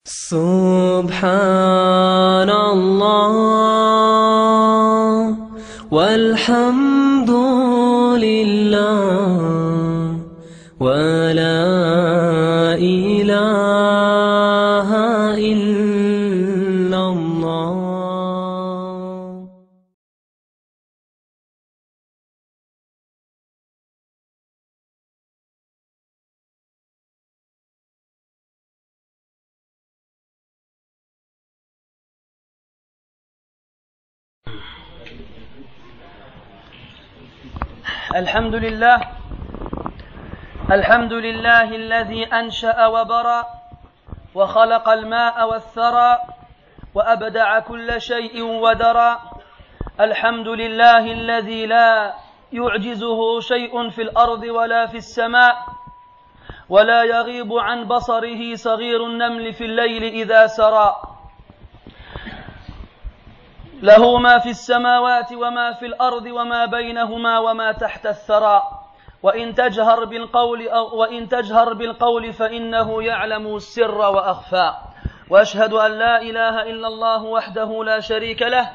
سبحان الله والحمد لله ولا إله إلا الله. الحمد لله الذي أنشأ وبرى وخلق الماء والثرى وأبدع كل شيء ودرى. الحمد لله الذي لا يعجزه شيء في الأرض ولا في السماء ولا يغيب عن بصره صغير النمل في الليل إذا سرى. له ما في السماوات وما في الأرض وما بينهما وما تحت الثرى. وإن تجهر بالقول فإنه يعلم السر وأخفى. وأشهد أن لا إله إلا الله وحده لا شريك له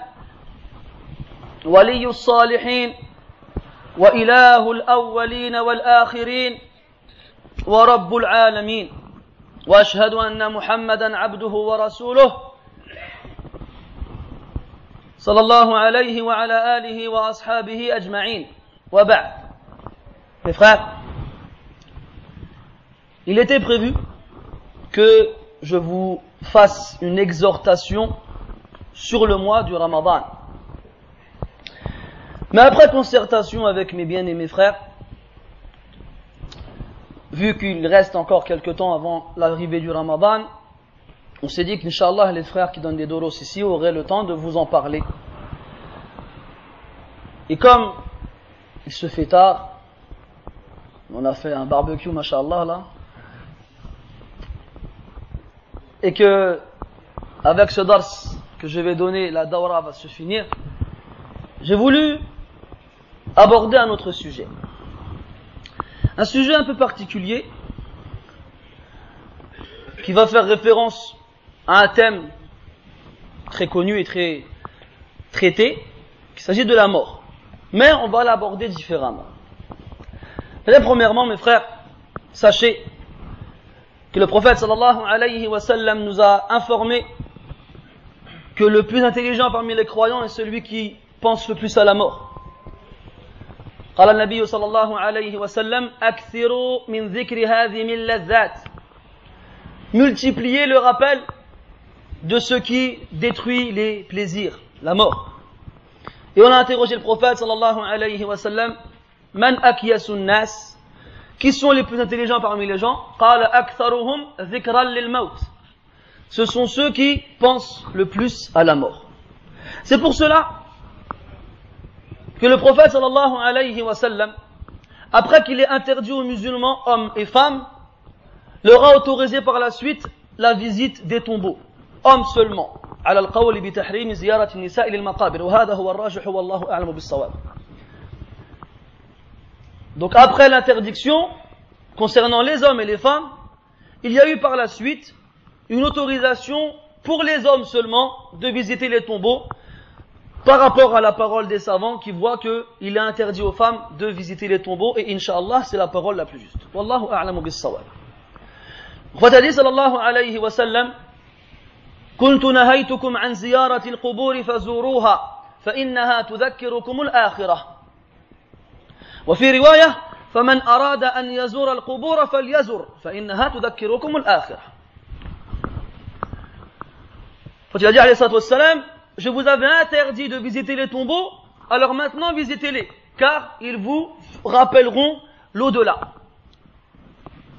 ولي الصالحين وإله الأولين والآخرين ورب العالمين. وأشهد أن محمدا عبده ورسوله صلى الله عليه وعلى آله وأصحابه أجمعين. وبعد. Mes frères, il était prévu que je vous fasse une exhortation sur le mois du Ramadan. Mais après concertation avec mes bien-aimés frères, vu qu'il reste encore quelques temps avant l'arrivée du Ramadan, on s'est dit qu'Inch'Allah, les frères qui donnent des doros ici auraient le temps de vous en parler. Et comme il se fait tard, on a fait un barbecue, mashallah, là, et que, avec ce dars que je vais donner, la dawra va se finir, j'ai voulu aborder un autre sujet. Un sujet un peu particulier, qui va faire référence à un thème très connu et très traité, il s'agit de la mort. Mais on va l'aborder différemment. Et premièrement, mes frères, sachez que le prophète sallallahu alayhi wa sallam nous a informé que le plus intelligent parmi les croyants est celui qui pense le plus à la mort. قال النبي صلى الله عليه وسلم أكثروا من ذكر هذه من اللذات. Multipliez le rappel de ce qui détruit les plaisirs, la mort. Et on a interrogé le prophète sallallahu alayhi wa sallam, Man akyasun nas, qui sont les plus intelligents parmi les gens? Qala aktharuhum dhikran lil maut. Ce sont ceux qui pensent le plus à la mort. C'est pour cela que le prophète sallallahu alayhi wa sallam, après qu'il ait interdit aux musulmans, hommes et femmes, leur a autorisé par la suite la visite des tombeaux, hommes seulement. على القول بتحريم زيارة النساء للمقابر وهذا هو الراجح والله أعلم بالصواب. Donc après l'interdiction concernant les hommes et les femmes, il y a eu par la suite une autorisation pour les hommes seulement de visiter les tombeaux par rapport à la parole des savants qui voient qu'il est interdit aux femmes de visiter les tombeaux et Inch'Allah c'est la parole la plus juste. Wallahu a'lamu bis-sawab. Le prophète a dit sallallahu alayhi wa sallam, كنت نهيتكم عن زيارة القبور فزوروها فإنها تذكركم الآخرة. وفي رواية فمن أراد أن يزور القبور فليزر فإنها تذكركم الآخرة. Il a dit alayhi salatu wassalam, je vous avais interdit de visiter les tombeaux, alors maintenant visitez-les, car ils vous rappelleront l'au-delà.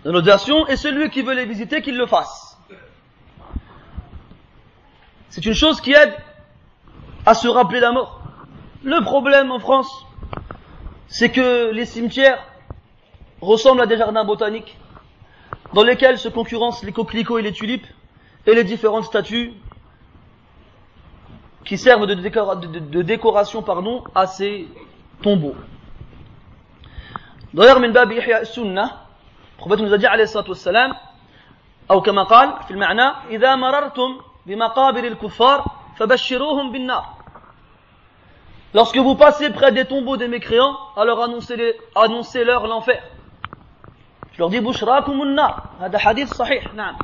Dans notre version, et celui qui veut les visiter, qu'il le fasse. C'est une chose qui aide à se rappeler la mort. Le problème en France, c'est que les cimetières ressemblent à des jardins botaniques dans lesquels se concurrencent les coquelicots et les tulipes et les différentes statues qui servent de décoration à ces tombeaux. D'ailleurs, min babi ihya sunnah, le prophète nous a dit alayhi salatu wassalam, أو كما قال في المعنى إذا مررتم بمقابر الكفار فبشروهم بالنار. Lorsque vous passez près des tombeaux des mécréants, alors annoncez-leur l'enfer. Je leur dis bushrakum an-nar. هذا حديث صحيح. نعم.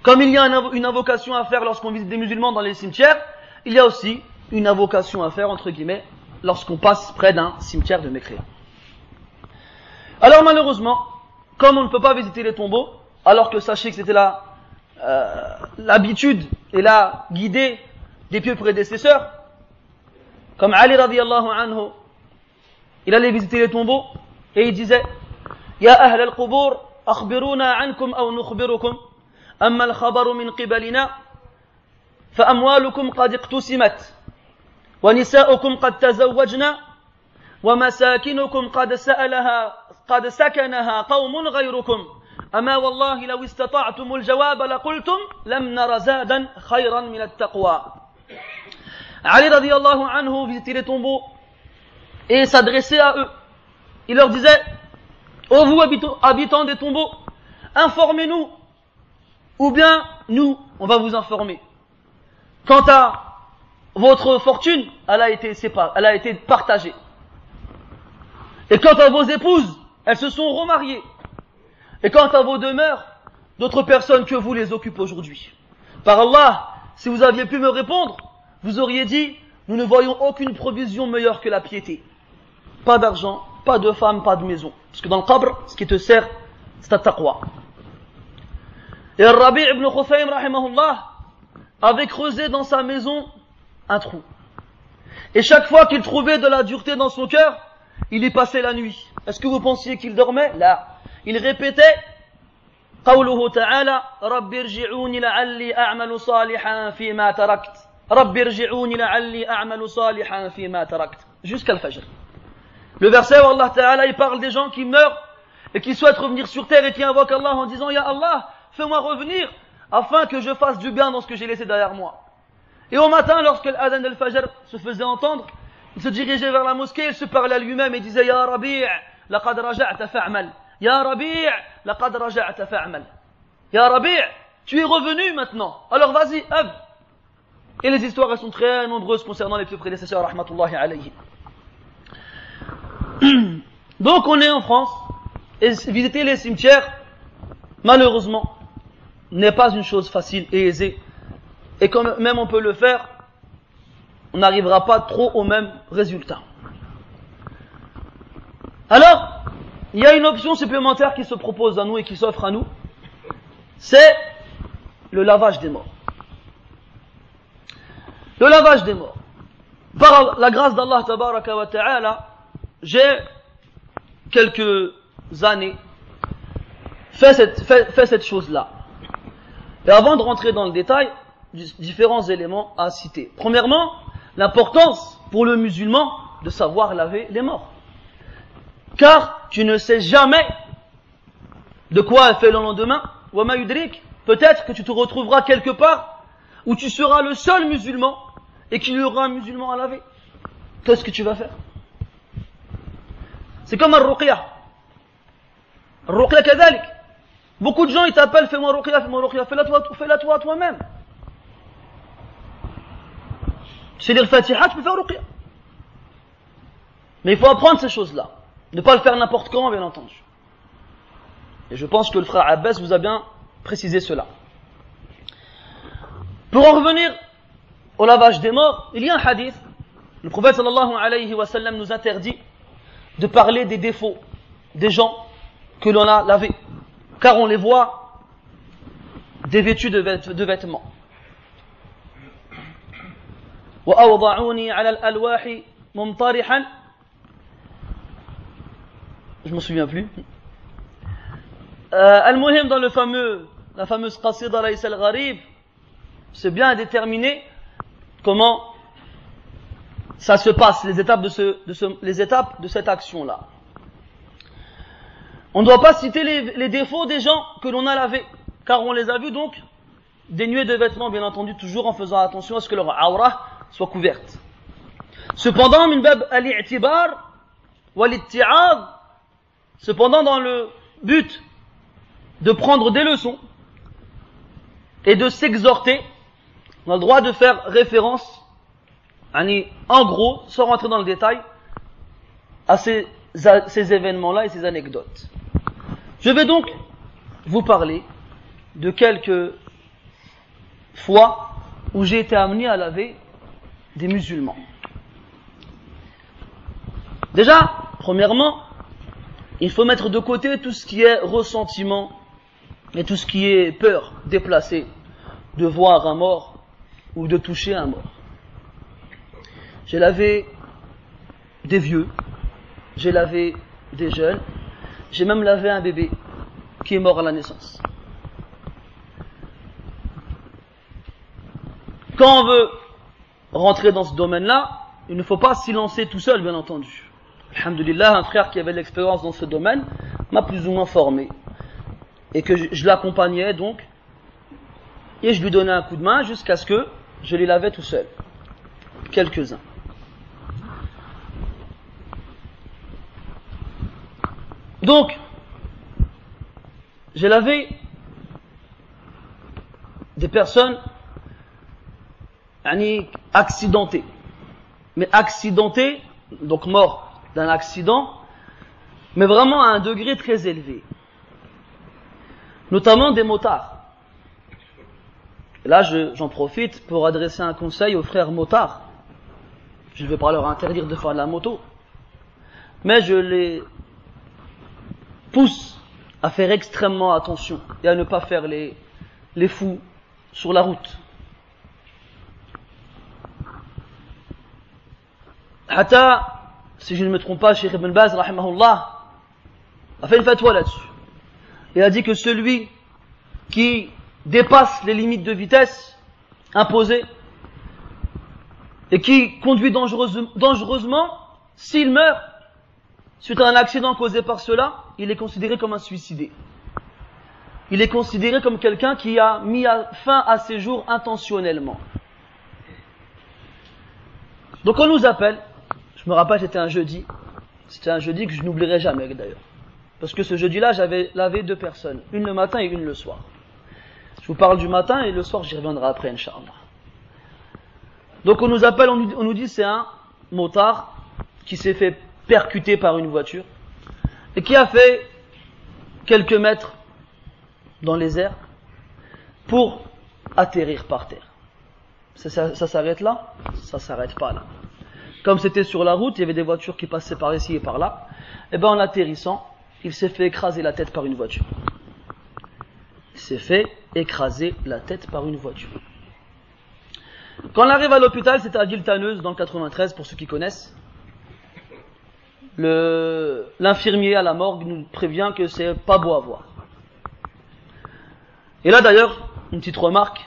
Comme il y a une invocation à faire lorsqu'on visite des musulmans dans les cimetières, il y a aussi une invocation à faire, entre guillemets, lorsqu'on passe près d'un cimetière de mécréants. Alors malheureusement, comme on ne peut pas visiter les tombeaux, alors que sachez que c'était l'habitude et la guidée des pieux prédécesseurs, comme Ali radiyallahu anhu, il allait visiter les tombeaux et il disait Ya ahl al-qubur, akhbiruna ankum aw nukhbirukum, amma al-khabaru min qibalina, fa amwalukum qad iqtusimat, wa nisa'ukum qad tazawwajna, wa masakinukum qad sakanaha qawmun ghayrukum. أما والله لو استطعتم الجواب لقلتم لم نر زادا خيرا من التقوى. Ali radiyallahu anhu visitait les tombeaux et s'adressait à eux. Il leur disait ô vous habitants des tombeaux, informez-nous, ou bien nous, on va vous informer. Quant à votre fortune, elle a été partagée. Et quant à vos épouses, elles se sont remariées. Et quant à vos demeures, d'autres personnes que vous les occupent aujourd'hui. Par Allah, si vous aviez pu me répondre, vous auriez dit, nous ne voyons aucune provision meilleure que la piété. Pas d'argent, pas de femme, pas de maison. Parce que dans le qabr, ce qui te sert, c'est ta taqwa. Et Rabi' ibn Khuthaym, rahimahullah, avait creusé dans sa maison un trou. Et chaque fois qu'il trouvait de la dureté dans son cœur, il y passait la nuit. Est-ce que vous pensiez qu'il dormait? Là. Il répétait قوله تعالى رب ارجعوني لعلي أعمل صالحا فيما تركت رب ارجعوني لعلي أعمل صالحا فيما تركت jusqu'à l'Fajr. Le verset où Allah Ta'ala il parle des gens qui meurent et qui souhaitent revenir sur terre et qui invoquent Allah en disant Ya Allah, fais-moi revenir afin que je fasse du bien dans ce que j'ai laissé derrière moi. Et au matin, lorsque l'adhan al-Fajr se faisait entendre, il se dirigeait vers la mosquée, il se parlait à lui-même et disait Ya Rabi' laqad raja'ta fa'mal. Ya Rabi', laqad raja'ta fa'mal. Ya Rabi', tu es revenu maintenant. Alors vas-y, œuvre. Et les histoires elles sont très nombreuses concernant les pieux prédécesseurs, rahmatullahi alayhi. Donc on est en France, et visiter les cimetières, malheureusement, n'est pas une chose facile et aisée. Et quand même on peut le faire, on n'arrivera pas trop au même résultat. Alors, il y a une option supplémentaire qui se propose à nous et qui s'offre à nous, c'est le lavage des morts. Le lavage des morts. Par la grâce d'Allah tabaraka wa ta'ala, j'ai quelques années fait cette chose-là. Et avant de rentrer dans le détail, différents éléments à citer. Premièrement, l'importance pour le musulman de savoir laver les morts. Car tu ne sais jamais de quoi elle fait le lendemain. Wa ma yudrik, peut-être que tu te retrouveras quelque part où tu seras le seul musulman et qu'il y aura un musulman à laver. Qu'est-ce que tu vas faire? C'est comme al-ruqya. Al-ruqya kadhalik. Beaucoup de gens ils t'appellent fais-moi ruqya, fais-la toi toi-même. Tu sais lire le Fatiha, tu peux faire ruqya. Mais il faut apprendre ces choses-là. Ne pas le faire n'importe comment, bien entendu. Et je pense que le frère Abbas vous a bien précisé cela. Pour en revenir au lavage des morts, il y a un hadith. Le prophète sallallahu alayhi wa sallam nous interdit de parler des défauts des gens que l'on a lavés, car on les voit dévêtus de vêtements. وأوضعوني على الألواح ممطرحا. Je me souviens plus. Al-Muhim dans la fameuse qasida Laïs al-Gharib, c'est bien déterminé comment ça se passe, les étapes de cette action-là. On ne doit pas citer les défauts des gens que l'on a lavés, car on les a vus donc dénués de vêtements, bien entendu, toujours en faisant attention à ce que leur aura soit couverte. Cependant, min bab al-i'tibar wal-itti'ad, cependant dans le but de prendre des leçons et de s'exhorter. On a le droit de faire référence, en gros, sans rentrer dans le détail, à ces événements-là et ces anecdotes. Je vais donc vous parler de quelques fois où j'ai été amené à laver des musulmans. Déjà, premièrement, il faut mettre de côté tout ce qui est ressentiment et tout ce qui est peur déplacée de voir un mort ou de toucher un mort. J'ai lavé des vieux, j'ai lavé des jeunes, j'ai même lavé un bébé qui est mort à la naissance. Quand on veut rentrer dans ce domaine-là, il ne faut pas s'y lancer tout seul, bien entendu. Alhamdulillah, un frère qui avait de l'expérience dans ce domaine m'a plus ou moins formé. Et que je l'accompagnais donc, et je lui donnais un coup de main jusqu'à ce que je les lavais tout seul. Quelques-uns. Donc, j'ai lavé des personnes accidentées. Mais accidentées, donc morts d'un accident, mais vraiment à un degré très élevé. Notamment des motards. Et là, j'en profite pour adresser un conseil aux frères motards. Je ne vais pas leur interdire de faire de la moto, mais je les pousse à faire extrêmement attention et à ne pas faire les fous sur la route. Hatta, si je ne me trompe pas, Cheikh Ibn Baz, rahimahullah, a fait une fatwa là-dessus. Il a dit que celui qui dépasse les limites de vitesse imposées et qui conduit dangereusement, s'il meurt suite à un accident causé par cela, il est considéré comme un suicidé. Il est considéré comme quelqu'un qui a mis fin à ses jours intentionnellement. Donc on nous appelle, je me rappelle c'était un jeudi que je n'oublierai jamais d'ailleurs. Parce que ce jeudi-là, j'avais lavé 2 personnes, une le matin et une le soir. Je vous parle du matin et le soir, j'y reviendrai après, Inch'Allah. Donc on nous appelle, on nous dit c'est un motard qui s'est fait percuter par une voiture et qui a fait quelques mètres dans les airs pour atterrir par terre. Ça s'arrête là? Ça s'arrête pas là. Comme c'était sur la route, il y avait des voitures qui passaient par ici et par là, et en atterrissant, il s'est fait écraser la tête par une voiture. Il s'est fait écraser la tête par une voiture. Quand on arrive à l'hôpital, c'était à Guiltaneuse, dans le 93, pour ceux qui connaissent. L'infirmier à la morgue nous prévient que c'est pas beau à voir. Et là d'ailleurs, une petite remarque,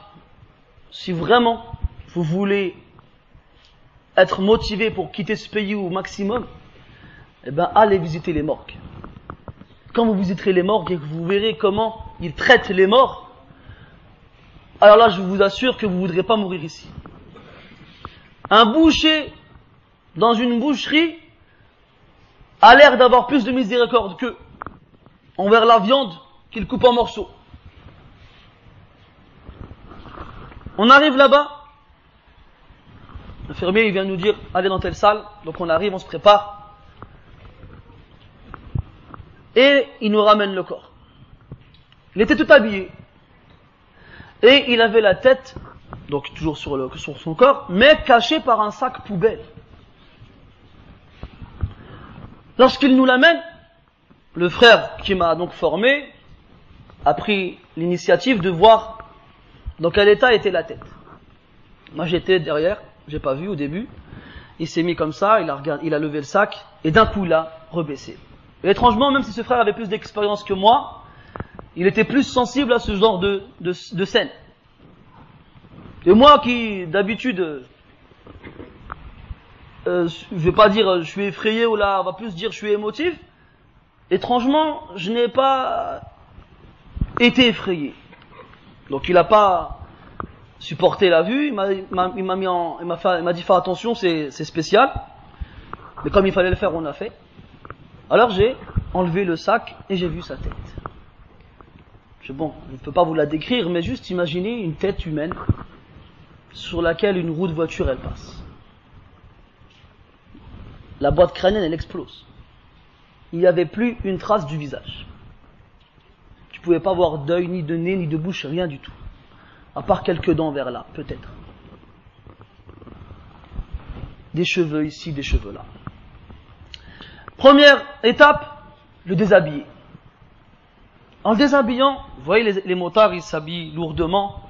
si vraiment vous voulez être motivé pour quitter ce pays au maximum, allez visiter les morgues. Quand vous visiterez les morgues et que vous verrez comment ils traitent les morts, alors là je vous assure que vous ne voudrez pas mourir ici. Un boucher dans une boucherie a l'air d'avoir plus de miséricorde qu'eux envers la viande qu'il coupe en morceaux. On arrive là-bas, l'infirmier il vient nous dire allez dans telle salle, donc on arrive, on se prépare et il nous ramène le corps. Il était tout habillé et il avait la tête, donc toujours sur son corps, mais cachée par un sac poubelle. Lorsqu'il nous l'amène, le frère qui m'a donc formé a pris l'initiative de voir dans quel état était la tête. Moi j'étais derrière, j'ai pas vu au début. Il s'est mis comme ça, il a levé le sac et d'un coup il a rebaissé. Et étrangement, même si ce frère avait plus d'expérience que moi, il était plus sensible à ce genre de scène. Et moi qui d'habitude, je vais pas dire je suis effrayé ou là, on va plus dire je suis émotif. Étrangement, je n'ai pas été effrayé. Donc il n'a pas supporté la vue, il m'a dit fais attention, c'est spécial. Mais comme il fallait le faire, on l'a fait. Alors j'ai enlevé le sac et j'ai vu sa tête. Bon, je ne peux pas vous la décrire, mais juste imaginez une tête humaine sur laquelle une roue de voiture elle passe. La boîte crânienne elle explose. Il n'y avait plus une trace du visage. Tu ne pouvais pas voir d'œil, ni de nez, ni de bouche, rien du tout. À part quelques dents vers là, peut-être. Des cheveux ici, des cheveux là. Première étape, le déshabiller. En le déshabillant, vous voyez les motards, ils s'habillent lourdement,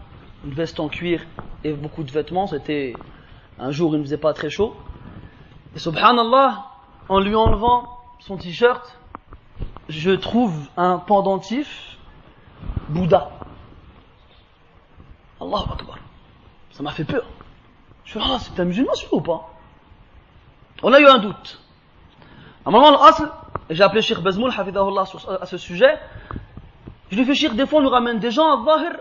une veste en cuir et beaucoup de vêtements. C'était un jour, il ne faisait pas très chaud. Et subhanallah, en lui enlevant son t-shirt, je trouve un pendentif Bouddha. Allahu Akbar. Ça m'a fait peur. Je me suis dit, ah, c'est un musulman celui-là ou pas? On a eu un doute. À un moment, l'asl, j'ai appelé Cheikh Bazmoul, hafidahullah, à ce sujet. Je lui fais Cheikh, des fois on nous ramène des gens à Zahir,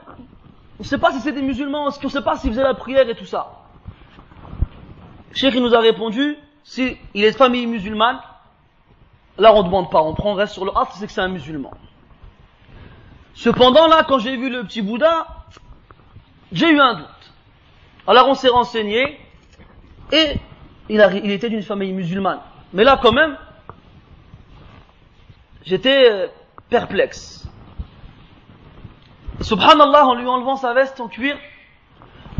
on ne sait pas si c'est des musulmans, on ne sait pas s'ils faisaient la prière et tout ça. Cheikh il nous a répondu, si il est de famille musulmane, là on ne demande pas, on reste sur le asl, c'est que c'est un musulman. Cependant là, quand j'ai vu le petit Bouddha, j'ai eu un doute. Alors on s'est renseigné, et il était d'une famille musulmane. Mais là quand même, j'étais perplexe. Et subhanallah, en lui enlevant sa veste en cuir,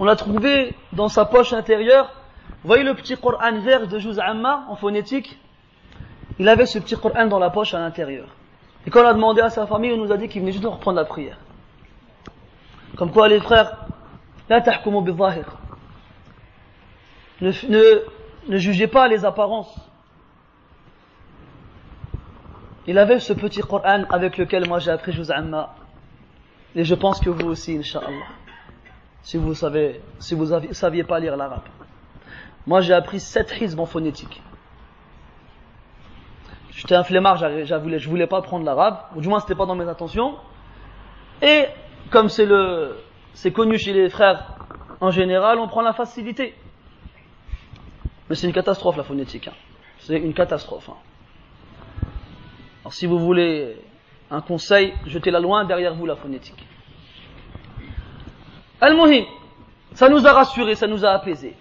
on l'a trouvé dans sa poche intérieure. Vous voyez le petit Coran vert de Juz Amma en phonétique? Il avait ce petit Coran dans la poche à l'intérieur. Et quand on a demandé à sa famille, on nous a dit qu'il venait juste de reprendre la prière. Comme quoi les frères, la tahkumu bi-zahir. Ne jugez pas les apparences. Il avait ce petit Coran avec lequel moi j'ai appris Juz Amma. Et je pense que vous aussi, Inch'Allah. Si vous saviez pas lire l'arabe. Moi j'ai appris 7 hizb en phonétique. J'étais un flemmard, je voulais pas prendre l'arabe, ou du moins c'était pas dans mes intentions. Et comme c'est connu chez les frères en général, on prend la facilité. Mais c'est une catastrophe la phonétique. Hein. C'est une catastrophe. Hein. Alors si vous voulez un conseil, jetez-la loin derrière vous la phonétique. Al-Muhim, ça nous a rassurés, ça nous a apaisés.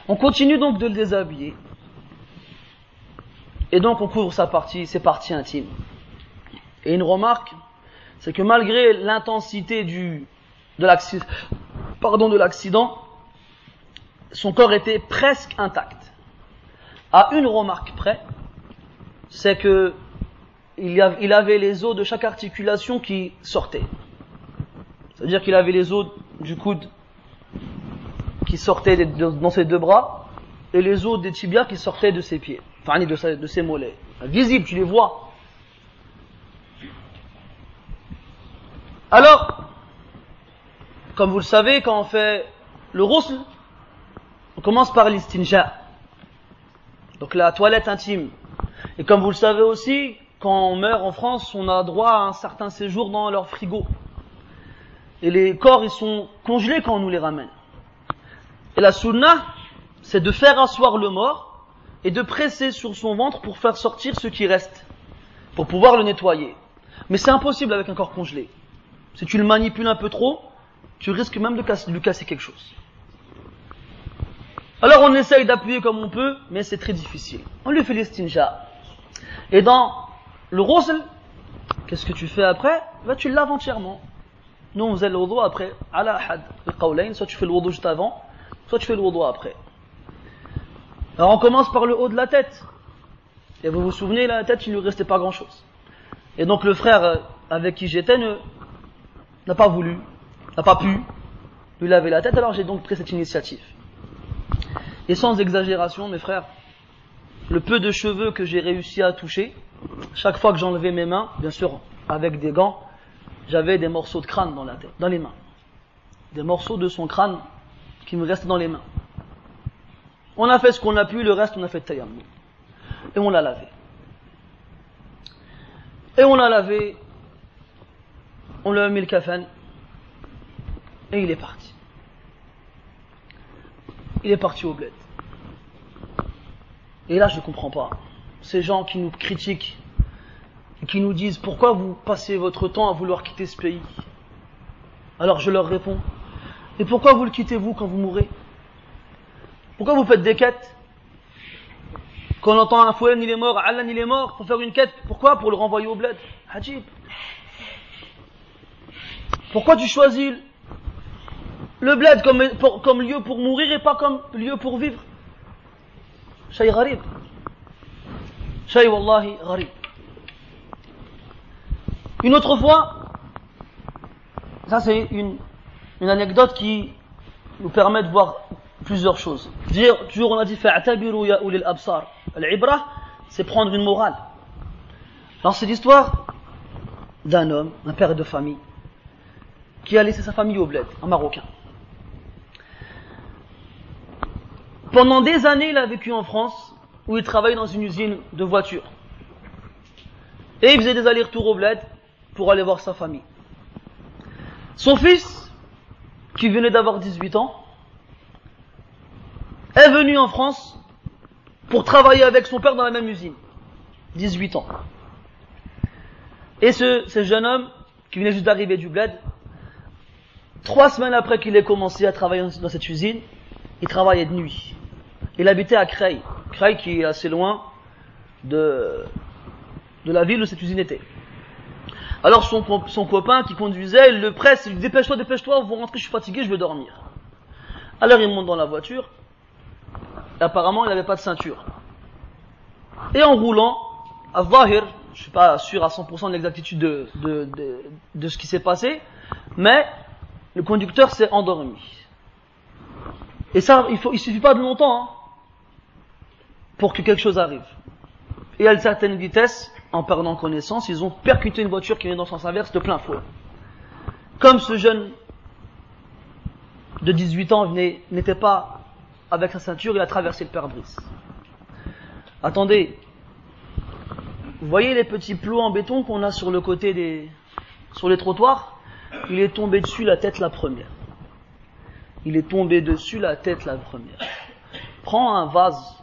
On continue donc de le déshabiller. Et donc on couvre ses parties intimes. Et une remarque, c'est que malgré l'intensité de l'accident, son corps était presque intact. À une remarque près, c'est que il avait les os de chaque articulation qui sortaient. C'est-à-dire qu'il avait les os du coude qui sortaient dans ses deux bras et les os des tibias qui sortaient de ses pieds, enfin de ses mollets. Visible, tu les vois. Alors, comme vous le savez, quand on fait le ghusl, on commence par l'istinja, donc la toilette intime. Et comme vous le savez aussi, quand on meurt en France, on a droit à un certain séjour dans leur frigo. Et les corps, ils sont congelés quand on nous les ramène. Et la sunna, c'est de faire asseoir le mort et de presser sur son ventre pour faire sortir ce qui reste, pour pouvoir le nettoyer. Mais c'est impossible avec un corps congelé. Si tu le manipules un peu trop, tu risques même de lui casser quelque chose. Alors on essaye d'appuyer comme on peut, mais c'est très difficile. On lui fait l'istinja. Et dans le ghusl, qu'est-ce que tu fais après? Tu le laves entièrement. Nous on faisait le wudu après, ala ahad al-qawlayn, soit tu fais le wudu juste avant, soit tu fais le wudu après. Alors on commence par le haut de la tête. Et vous vous souvenez, la tête, il ne lui restait pas grand chose. Et donc le frère avec qui j'étais n'a pas voulu, n'a pas pu lui laver la tête, alors j'ai donc pris cette initiative. Et sans exagération, mes frères, le peu de cheveux que j'ai réussi à toucher, chaque fois que j'enlevais mes mains, bien sûr avec des gants, j'avais des morceaux de crâne dans les mains. Des morceaux de son crâne qui me restaient dans les mains. On a fait ce qu'on a pu, le reste on a fait tayammum. Et on l'a lavé. On lui a mis le kafan, et il est parti. Il est parti au bled. Et là je ne comprends pas. Ces gens qui nous critiquent, et qui nous disent pourquoi vous passez votre temps à vouloir quitter ce pays. Alors je leur réponds, et pourquoi vous le quittez vous quand vous mourrez? Pourquoi vous faites des quêtes? Quand on entend un Foulen il est mort, Allan il est mort, pour faire une quête, pourquoi? Pour le renvoyer au bled. Hajib. Pourquoi tu choisis le bled comme lieu pour mourir et pas comme lieu pour vivre? Shay gharib. Shay wallahi gharib. Une autre fois, ça c'est une anecdote qui nous permet de voir plusieurs choses. Toujours on a dit fa'tabiru ya ulil absar. Al-ibra, c'est prendre une morale. Alors c'est l'histoire d'un homme, un père de famille, qui a laissé sa famille au bled, un Marocain. Pendant des années, il a vécu en France, où il travaillait dans une usine de voitures. Et il faisait des allers-retours au bled pour aller voir sa famille. Son fils, qui venait d'avoir 18 ans, est venu en France pour travailler avec son père dans la même usine. 18 ans. Et ce jeune homme, qui venait juste d'arriver du bled, 3 semaines après qu'il ait commencé à travailler dans cette usine, il travaillait de nuit. Il habitait à Creil. Creil qui est assez loin de la ville où cette usine était. Alors son copain qui conduisait, il le presse, il dit dépêche-toi, vous rentrez, je suis fatigué, je vais dormir. Alors il monte dans la voiture, et apparemment il n'avait pas de ceinture. Et en roulant, à Zahir, je ne suis pas sûr à 100% de l'exactitude de ce qui s'est passé, mais le conducteur s'est endormi. Et ça, il suffit pas de longtemps, hein, pour que quelque chose arrive. Et à une certaine vitesse, en perdant connaissance, ils ont percuté une voiture qui venait dans le sens inverse de plein fouet. Comme ce jeune de 18 ans n'était pas avec sa ceinture, il a traversé le pare-brise. Attendez, vous voyez les petits plots en béton qu'on a sur le côté sur les trottoirs? Il est tombé dessus la tête la première. Il est tombé dessus la tête la première. Prends un vase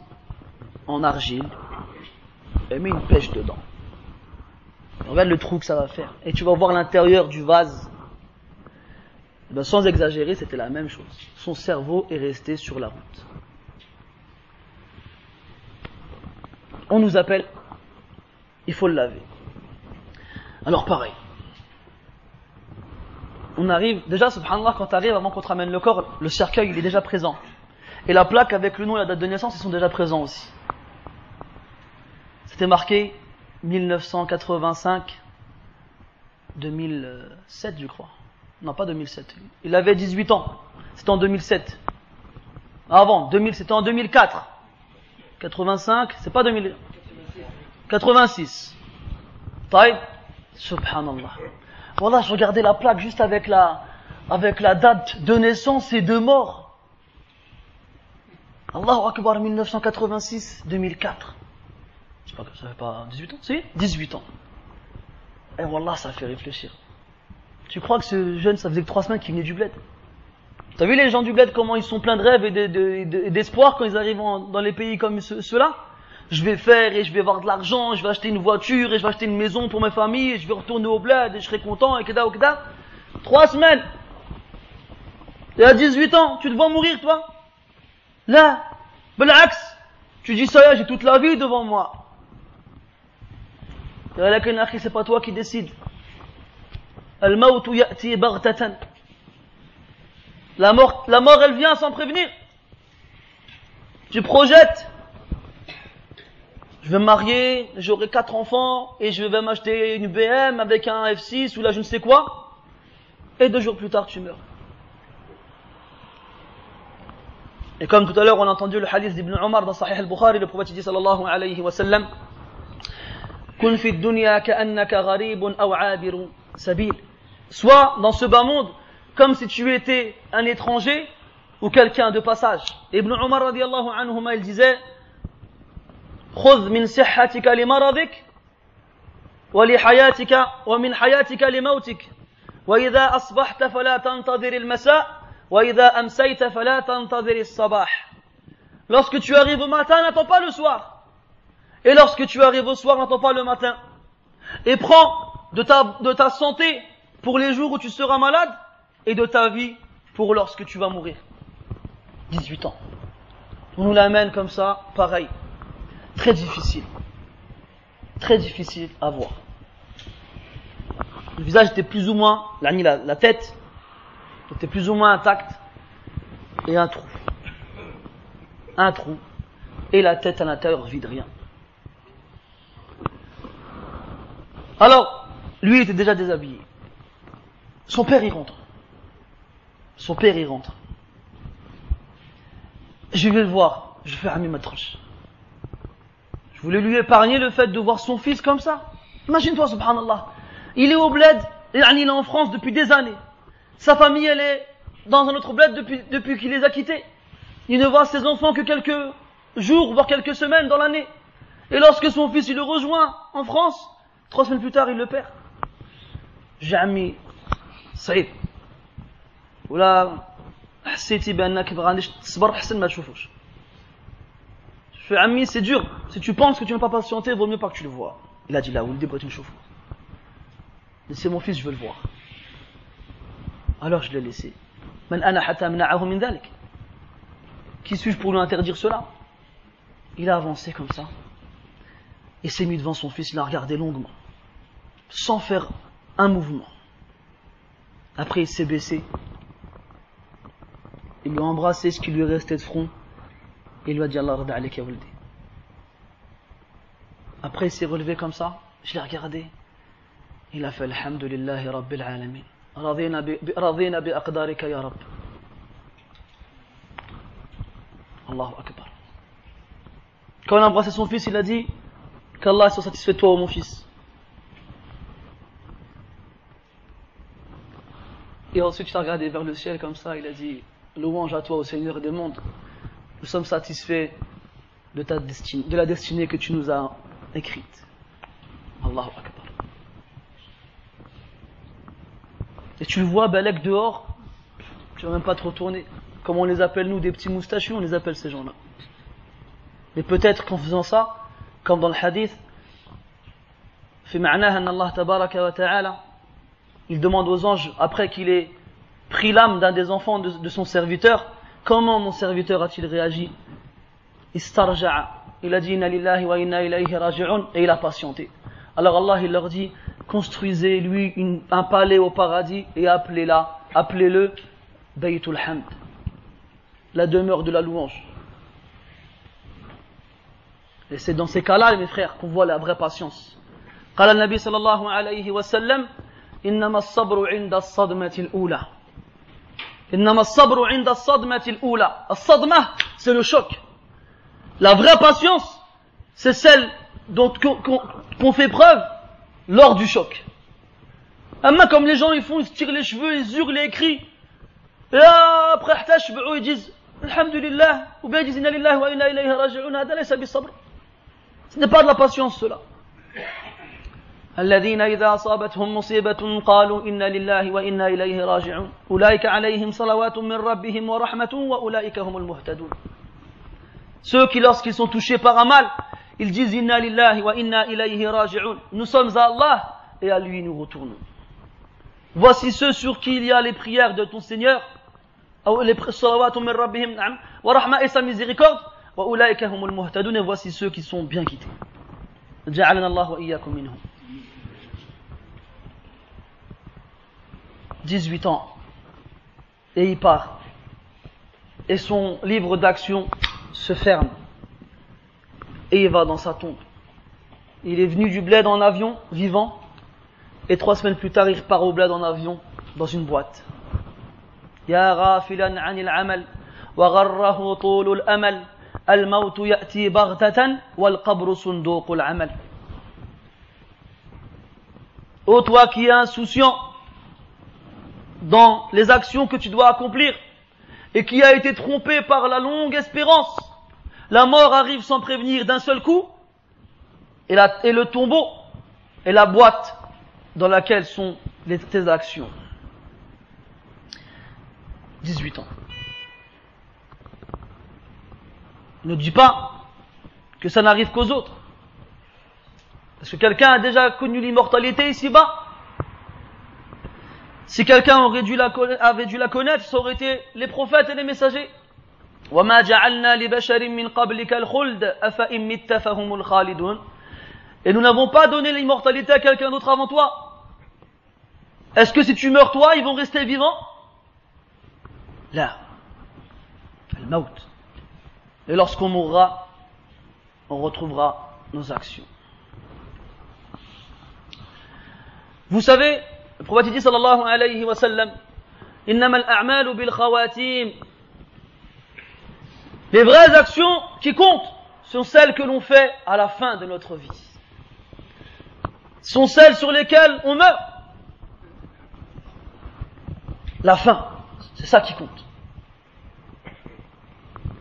en argile et mets une pêche dedans. Regarde le trou que ça va faire. Et tu vas voir l'intérieur du vase. Ben, sans exagérer, c'était la même chose. Son cerveau est resté sur la route. On nous appelle, il faut le laver. Alors pareil. On arrive, déjà subhanallah, quand tu arrives, avant qu'on te ramène le corps, le cercueil il est déjà présent. Et la plaque avec le nom et la date de naissance, ils sont déjà présents aussi. C'était marqué 1985, 2007 je crois. Non, pas 2007. Il avait 18 ans. C'était en 2007. Avant, 2000, c'était en 2004. 85, c'est pas 2000. 86. Taïb. Subhanallah. Voilà, je regardais la plaque juste avec la date de naissance et de mort. Allahu Akbar, 1986, 2004. Je sais pas, ça fait pas 18 ans? Si? 18 ans. Et wallah, ça fait réfléchir. Tu crois que ce jeune, ça faisait que 3 semaines qu'il venait du bled? T'as vu les gens du bled, comment ils sont pleins de rêves et d'espoir quand ils arrivent dans les pays comme ceux-là? Je vais faire et je vais avoir de l'argent, je vais acheter une voiture et je vais acheter une maison pour ma famille et je vais retourner au bled et je serai content et keda ou keda. 3 semaines. Et à 18 ans, tu te vois mourir toi? Là, bel'aks. Tu dis ça y est, j'ai toute la vie devant moi. C'est pas toi qui décides. Al-mawtu ya'ti baghtatan. La mort elle vient sans prévenir. Tu projettes. Je vais me marier, j'aurai 4 enfants, et je vais m'acheter une BM avec un F6 ou là je ne sais quoi. Et 2 jours plus tard, tu meurs. Et comme tout à l'heure, on a entendu le hadith d'Ibn Omar dans Sahih al-Bukhari, le prophète dit sallallahu alayhi wa sallam, Kun fi dunya ka'annaka gharibun aw 'abirun sabil. Sois dans ce bas monde comme si tu étais un étranger ou quelqu'un de passage. Ibn Omar radiyallahu anhuma, il disait, خذ من صحتك لمرضك ولحياتك ومن حياتك لموتك وإذا أصبحت فلا تنتظر المساء وإذا أمسيت فلا تنتظر الصباح. Lorsque tu arrives au matin, n'attends pas le soir. Et lorsque tu arrives au soir, n'attends pas le matin. Et prends de ta santé pour les jours où tu seras malade et de ta vie pour lorsque tu vas mourir. 18 ans. On nous l'amène comme ça, pareil. Très difficile. Très difficile à voir. Le visage était plus ou moins, la tête était plus ou moins intacte et un trou. Un trou. Et la tête à l'intérieur vide, rien. Alors, lui il était déjà déshabillé. Son père y rentre. Son père y rentre. Je vais le voir. Je fais Ami Matroche. Je voulais lui épargner le fait de voir son fils comme ça. Imagine-toi, subhanallah. Il est au bled, il est en France depuis des années. Sa famille, elle est dans un autre bled depuis qu'il les a quittés. Il ne voit ses enfants que quelques jours, voire quelques semaines dans l'année. Et lorsque son fils, il le rejoint en France, 3 semaines plus tard, il le perd. J'ai Saïd. Oula, حسيتي بأنك ما غاديش تصبر حسن ما تشوفوش. Je fais ami, c'est dur. Si tu penses que tu ne vas pas patienter, vaut mieux pas que tu le vois. Il a dit là, Ouldi Breton Choufou. Laissez mon fils, je veux le voir. Alors je l'ai laissé. Man ana hatta amna'ahu min dhalik. Qui suis-je pour lui interdire cela? Il a avancé comme ça. Il s'est mis devant son fils, il a regardé longuement. Sans faire un mouvement. Après il s'est baissé. Il lui a embrassé ce qui lui restait de front. Et il lui a dit Allah rada alayk ya waldi. Après il s'est relevé comme ça. Je l'ai regardé. Il a fait Alhamdulillahi Rabbil Alamin. Radina bi aqdarika ya Rabb. Allahu Akbar. Quand il a embrassé son fils, il a dit qu'Allah soit satisfait de toi, mon fils. Et ensuite il a regardé vers le ciel comme ça, il a dit louange à toi, au Seigneur des mondes. Nous sommes satisfaits de la destinée que tu nous as écrite. Allahu Akbar. Et tu le vois, Balek dehors, tu ne vas même pas te retourner. Comme on les appelle nous, des petits moustachus, on les appelle ces gens-là. Et peut-être qu'en faisant ça, comme dans le hadith, في معناه أن الله تبارك وتعالى, il demande aux anges, après qu'il ait pris l'âme d'un des enfants de son serviteur, comment mon serviteur a-t-il réagi? Istarja'a. Il a dit inna lillahi wa inna ilayhi raji'un, et il a patienté. Alors Allah il leur dit, construisez-lui un palais au paradis et appelez-le Baytul Hamd, la demeure de la louange. Et c'est dans ces cas-là, mes frères, qu'on voit la vraie patience. قال النبي صلى الله عليه وسلم إنما الصبر عند الصدمة الأولى. إنما الصبر عند الصدمة الأولى. الصدمة, c'est le choc. La vraie patience, c'est celle qu'on fait preuve lors du choc. Amma comme les gens ils font, ils se tirent les cheveux, ils hurlent et ils crient. Et après ils disent Alhamdulillah, ou bien ils disent Inna lillahi wa inna ilayhi raji'un, hada laysa bis-sabr. Ce n'est pas de la patience cela. الذين إذا أصابتهم مصيبة قالوا إنا لله وإنا إليه راجعون أولئك عليهم صلوات من ربهم ورحمة وأولئك هم المهتدون. Ceux qui lorsqu'ils sont touchés par un mal, ils disent Inna lillahi wa inna ilayhi raji'un. Nous sommes à Allah et à lui nous retournons. Voici ceux sur qui il y a les prières de ton Seigneur, les salawatu min rabbihim wa rahma et sa miséricorde, wa ulaika humul muhtadun, et voici ceux qui sont bien quittés. Ja'alana Allah wa iyyakum minhum. 18 ans et il part et son livre d'action se ferme et il va dans sa tombe. Il est venu du bled en avion vivant et 3 semaines plus tard il repart au bled en avion dans une boîte. Ya ghafilan 'anil 'amal wa gharrahu tulul amal al-maut ya'ti baghtatan wal qabru sunduqul 'amal. Ô toi qui es insouciant dans les actions que tu dois accomplir et qui a été trompé par la longue espérance, la mort arrive sans prévenir d'un seul coup et le tombeau est la boîte dans laquelle sont tes actions. 18 ans. Ne dis pas que ça n'arrive qu'aux autres. Est-ce que quelqu'un a déjà connu l'immortalité ici-bas? Si quelqu'un avait dû la connaître, ça aurait été les prophètes et les messagers. وَمَا جَعَلْنَا لِبَشَرٍ مِّن قَبْلِكَ الْخُلْدَ أَفَإِن مِّتَّ فَهُمُ الْخَالِدُونَ. Et nous n'avons pas donné l'immortalité à quelqu'un d'autre avant toi. Est-ce que si tu meurs toi, ils vont rester vivants? Là. Al-Maut. Et lorsqu'on mourra, on retrouvera nos actions. Vous savez, le prophète dit sallallahu alayhi wa sallam, innama al-a'malu bil khawatim. Les vraies actions qui comptent sont celles que l'on fait à la fin de notre vie. Sont celles sur lesquelles on meurt. La fin, c'est ça qui compte.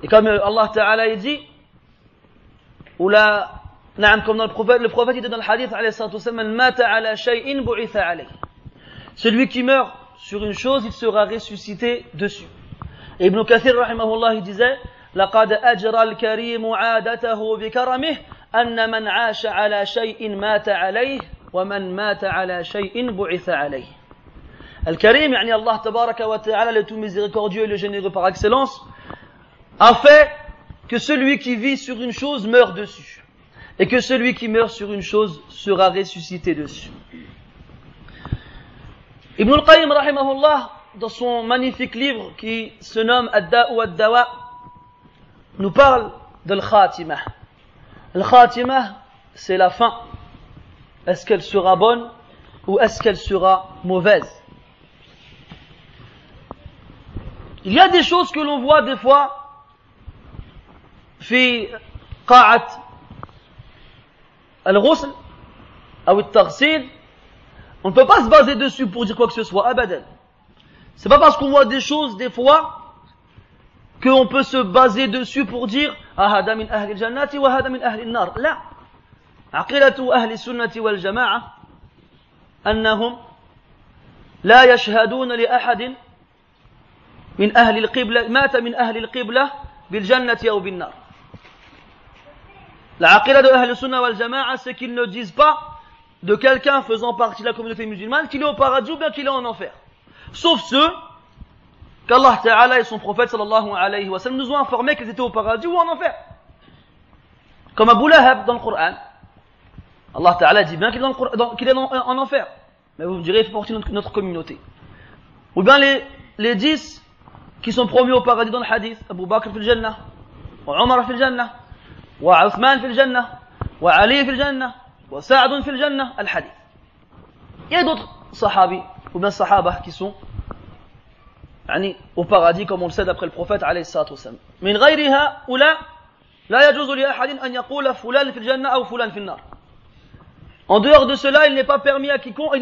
Et comme Allah Ta'ala dit, ou la, comme dans le prophète dit dans le hadith, celui qui meurt sur une chose, il sera ressuscité dessus. Et Ibn Kathir, rahimahullah, il disait, لقد أجرى الكريم عادته بكرمه أن من عاش على شيء مات عليه ومن مات على شيء بعث عليه. Al-Karim, yani Allah tabaraka wa ta'ala, le tout miséricordieux et le généreux par excellence, a fait que celui qui vit sur une chose meurt dessus. Et que celui qui meurt sur une chose sera ressuscité dessus. Ibn al-Qayyim, rahimahullah, dans son magnifique livre qui se nomme Ad-Da'u Ad-Dawa, nous parle de l'Khatimah. L'Khatimah, c'est la fin. Est-ce qu'elle sera bonne ou est-ce qu'elle sera mauvaise? Il y a des choses que l'on voit des fois في قاعة الغسل أو التغسيل. On ne peut pas se baser dessus pour dire quoi que ce soit, abadan. C'est pas parce qu'on voit des choses des fois qu'on peut se baser dessus pour dire هذا من أهل الجنة وهذا من أهل النار. لا. عقيدة أهل السنة والجماعة أنهم لا يشهدون لأحد من أهل القبلة مات من أهل القبلة بالجنة أو بالنار. La aqida de Ahl Sunnah wal Jama'a, c'est qu'ils ne disent pas de quelqu'un faisant partie de la communauté musulmane qu'il est au paradis ou bien qu'il est en enfer. Sauf ceux qu'Allah Ta'ala et son prophète sallallahu alayhi wa sallam nous ont informé qu'ils étaient au paradis ou en enfer. Comme Abu Lahab dans le Coran. Allah Ta'ala dit bien qu'il est en enfer. Mais vous me direz, il fait partie de notre communauté. Ou bien les 10 qui sont promis au paradis dans le hadith. Abu Bakr fil Jannah, wa Omar fil Jannah, wa Uthman fil Jannah, wa Ali fil Jannah, wa Sa'd fil Jannah, al hadith. Il y a d'autres sahabis, ou bien sahaba qui sont au paradis, comme on le sait d'après le prophète alayhi salatu wassalam. Min ghayri ha'ula, la yajuzu li ahadin an yaqula fulan fil Jannah ou fulan fil Nar. En dehors de cela, il n'est permis à quiconque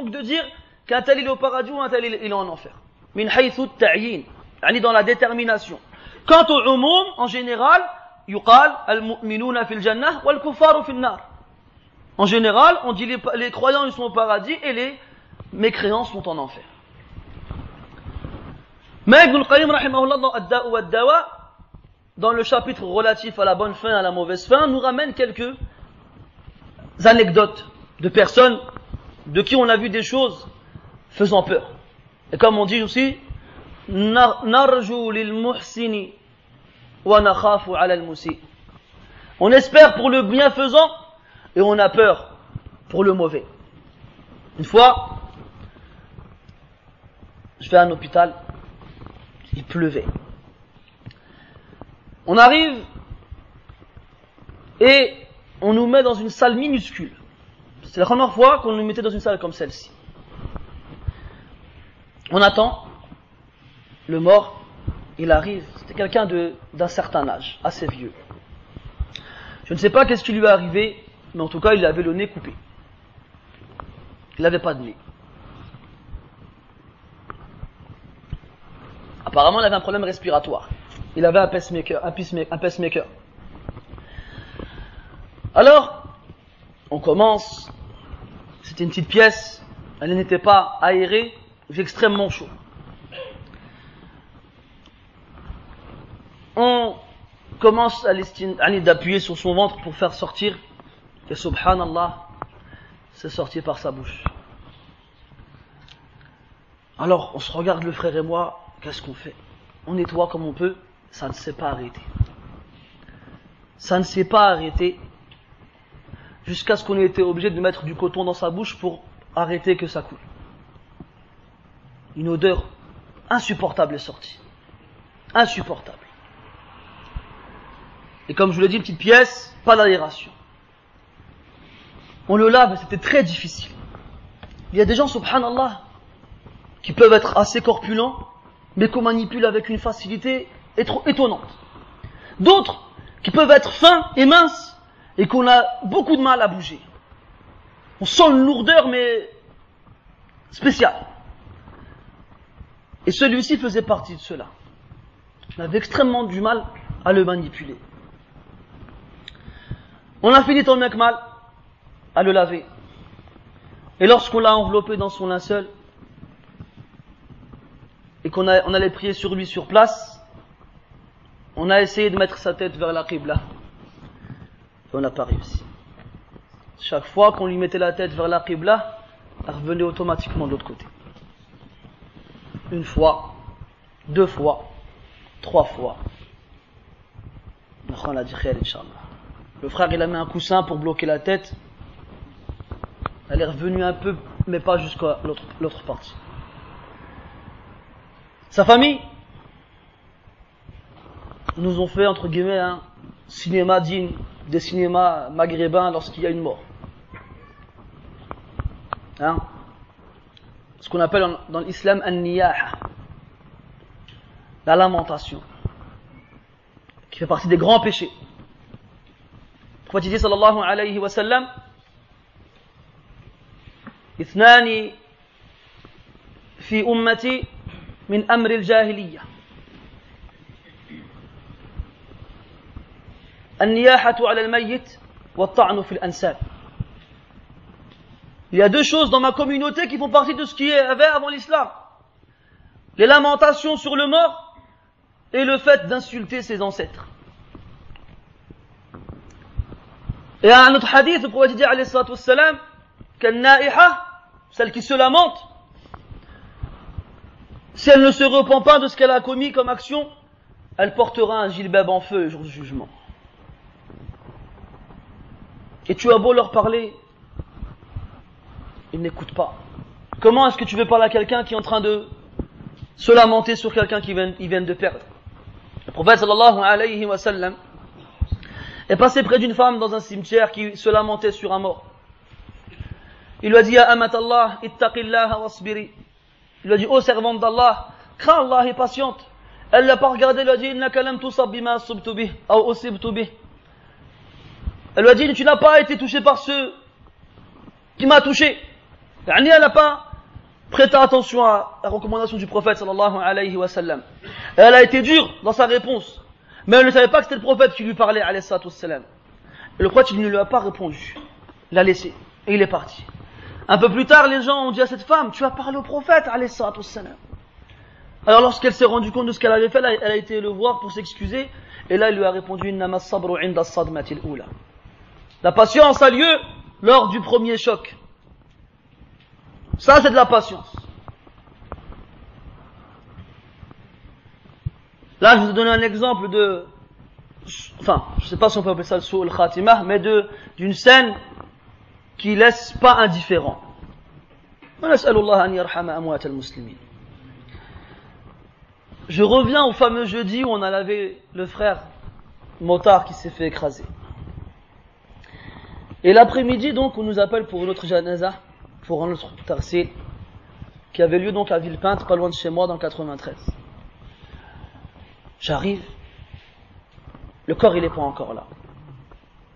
de dire qu'un tel il est au paradis ou un tel il est en enfer. Min haythu at-ta'yin, dans la détermination. Quant au umum, en général, yuqal al-mu'minuna fil jannah wal kuffaru fil nar. En général, on dit les croyants ils sont au paradis et les mécréants sont en enfer. Mais Ibn al-Qayyim rahimahullah dans Ad-Da'u Ad-Dawa, dans le chapitre relatif à la bonne fin et à la mauvaise fin, nous ramène quelques anecdotes de personnes de qui on a vu des choses faisant peur. Et comme on dit aussi, narju lil muhsini wa nakhafu ala al musi. On espère pour le bienfaisant et on a peur pour le mauvais. Une fois, je vais à un hôpital, il pleuvait. On arrive et on nous met dans une salle minuscule. C'est la première fois qu'on nous mettait dans une salle comme celle-ci. On attend, le mort, il arrive, c'était quelqu'un d'un certain âge, assez vieux. Je ne sais pas qu'est-ce qui lui est arrivé, mais en tout cas, il avait le nez coupé. Il n'avait pas de nez. Apparemment, il avait un problème respiratoire. Il avait un pacemaker. Alors, on commence. C'était une petite pièce. Elle n'était pas aérée. Il fait extrêmement chaud. On commence à d'appuyer sur son ventre pour faire sortir Et subhanallah, c'est sorti par sa bouche. Alors, on se regarde le frère et moi, qu'est-ce qu'on fait? On nettoie comme on peut, ça ne s'est pas arrêté. Ça ne s'est pas arrêté jusqu'à ce qu'on ait été obligé de mettre du coton dans sa bouche pour arrêter que ça coule. Une odeur insupportable est sortie. Insupportable. Et comme je vous l'ai dit, une petite pièce, pas d'aération. On le lave, mais c'était très difficile. Il y a des gens, subhanallah, qui peuvent être assez corpulents, mais qu'on manipule avec une facilité étonnante. D'autres qui peuvent être fins et minces, et qu'on a beaucoup de mal à bouger. On sent une lourdeur, mais spéciale. Et celui-ci faisait partie de cela. On avait extrêmement du mal à le manipuler. On a fini tant bien que mal à le laver. Et lorsqu'on l'a enveloppé dans son linceul, et on allait prier sur lui sur place, on a essayé de mettre sa tête vers la Qibla. Et on n'a pas réussi. Chaque fois qu'on lui mettait la tête vers la Qibla, elle revenait automatiquement de l'autre côté. Une fois, 2 fois, 3 fois. On a dit khayr, Inch'Allah. Le frère, il a mis un coussin pour bloquer la tête. Elle est revenue un peu, mais pas jusqu'à l'autre partie. Sa famille nous ont fait, entre guillemets, un cinéma digne des cinémas maghrébins lorsqu'il y a une mort. Hein? Ce qu'on appelle dans l'islam an-niyaha, la lamentation, qui fait partie des grands péchés. Le prophète dit sallallahu alayhi wa sallam, ithnani fi ummati min amri al-jahiliyyah, an-niyahatu ala al-mayyit wa at-ta'nu fi al-ansab. Il y a 2 choses dans ma communauté qui font partie de ce qui avait avant l'islam. Les lamentations sur le mort et le fait d'insulter ses ancêtres. Et à un autre hadith, le prophète dit alayhi salatu wassalam, qu'an-na'iha, celle qui se lamente, si elle ne se repent pas de ce qu'elle a commis comme action, elle portera un gilbab en feu le jour du jugement. Et tu as beau leur parler, ils n'écoutent pas. Comment est-ce que tu veux parler à quelqu'un qui est en train de se lamenter sur quelqu'un qui vient de perdre? Le prophète sallallahu alayhi wa sallam est passé près d'une femme dans un cimetière qui se lamentait sur un mort. Il lui a dit, Ya amatallah, ittaqillaha wasbiri. Il lui a dit, ô servante d'Allah, crains Allah et patiente. Elle l'a pas regardé, elle lui a dit, innaka lam tusab bima asabtu bih, ou usibtu bih. Elle lui a dit, tu n'as pas été touché par ce qui m'a touché. Elle n'a pas prêté attention à la recommandation du prophète sallallahu alayhi wa sallam. Et elle a été dure dans sa réponse. Mais elle ne savait pas que c'était le prophète qui lui parlait alayhi salatu wassalam. Et le prophète, il ne lui a pas répondu. Il l'a laissé. Et il est parti. Un peu plus tard, les gens ont dit à cette femme, tu as parlé au prophète alayhi salatu wassalam. Alors lorsqu'elle s'est rendue compte de ce qu'elle avait fait, elle a été le voir pour s'excuser. Et là, il lui a répondu, innama sabru inda sadmatil ula. La patience a lieu lors du premier choc. Ça, c'est de la patience. Là, je vais vous donner un exemple de... Enfin, je ne sais pas si on peut appeler ça le su'ul khatimah, mais d'une scène qui laisse pas indifférent. Je reviens au fameux jeudi où on a lavé le frère motard qui s'est fait écraser. Et l'après-midi, donc, on nous appelle pour une autre janaza, pour un autre tarsil, qui avait lieu donc à Villepinte, pas loin de chez moi, dans le 93. J'arrive, le corps il n'est pas encore là.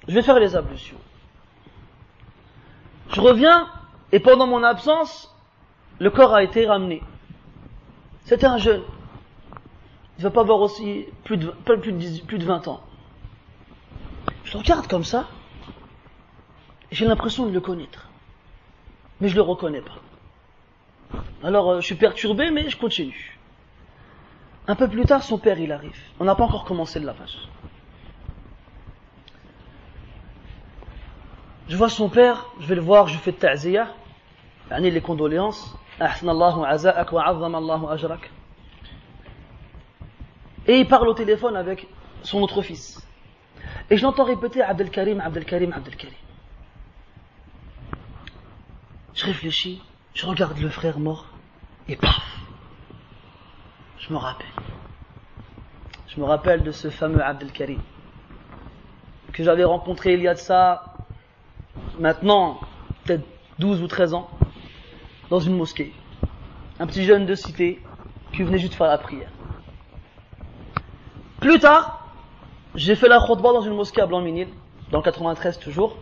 Je vais faire les ablutions. Je reviens, et pendant mon absence, le corps a été ramené. C'était un jeune. Il ne va pas avoir aussi plus de 20 ans. Je le regarde comme ça, j'ai l'impression de le connaître. Mais je ne le reconnais pas. Alors je suis perturbé, mais je continue. Un peu plus tard, son père il arrive. On n'a pas encore commencé le lavage. Je vois son père, je vais le voir, je fais ta'ziyah, les condoléances. Ahsanallahu aza'ak wa azzam Allahu ajrak. Et il parle au téléphone avec son autre fils. Et je l'entends répéter Abdelkarim, Abdelkarim, Abdelkarim. Je réfléchis, je regarde le frère mort, et paf, je me rappelle. Je me rappelle de ce fameux Abdelkarim que j'avais rencontré il y a de ça, maintenant, peut-être 12 ou 13 ans, dans une mosquée. Un petit jeune de cité qui venait juste faire la prière. Plus tard, j'ai fait la khutbah dans une mosquée à Blanc-Minil, dans le 93 toujours,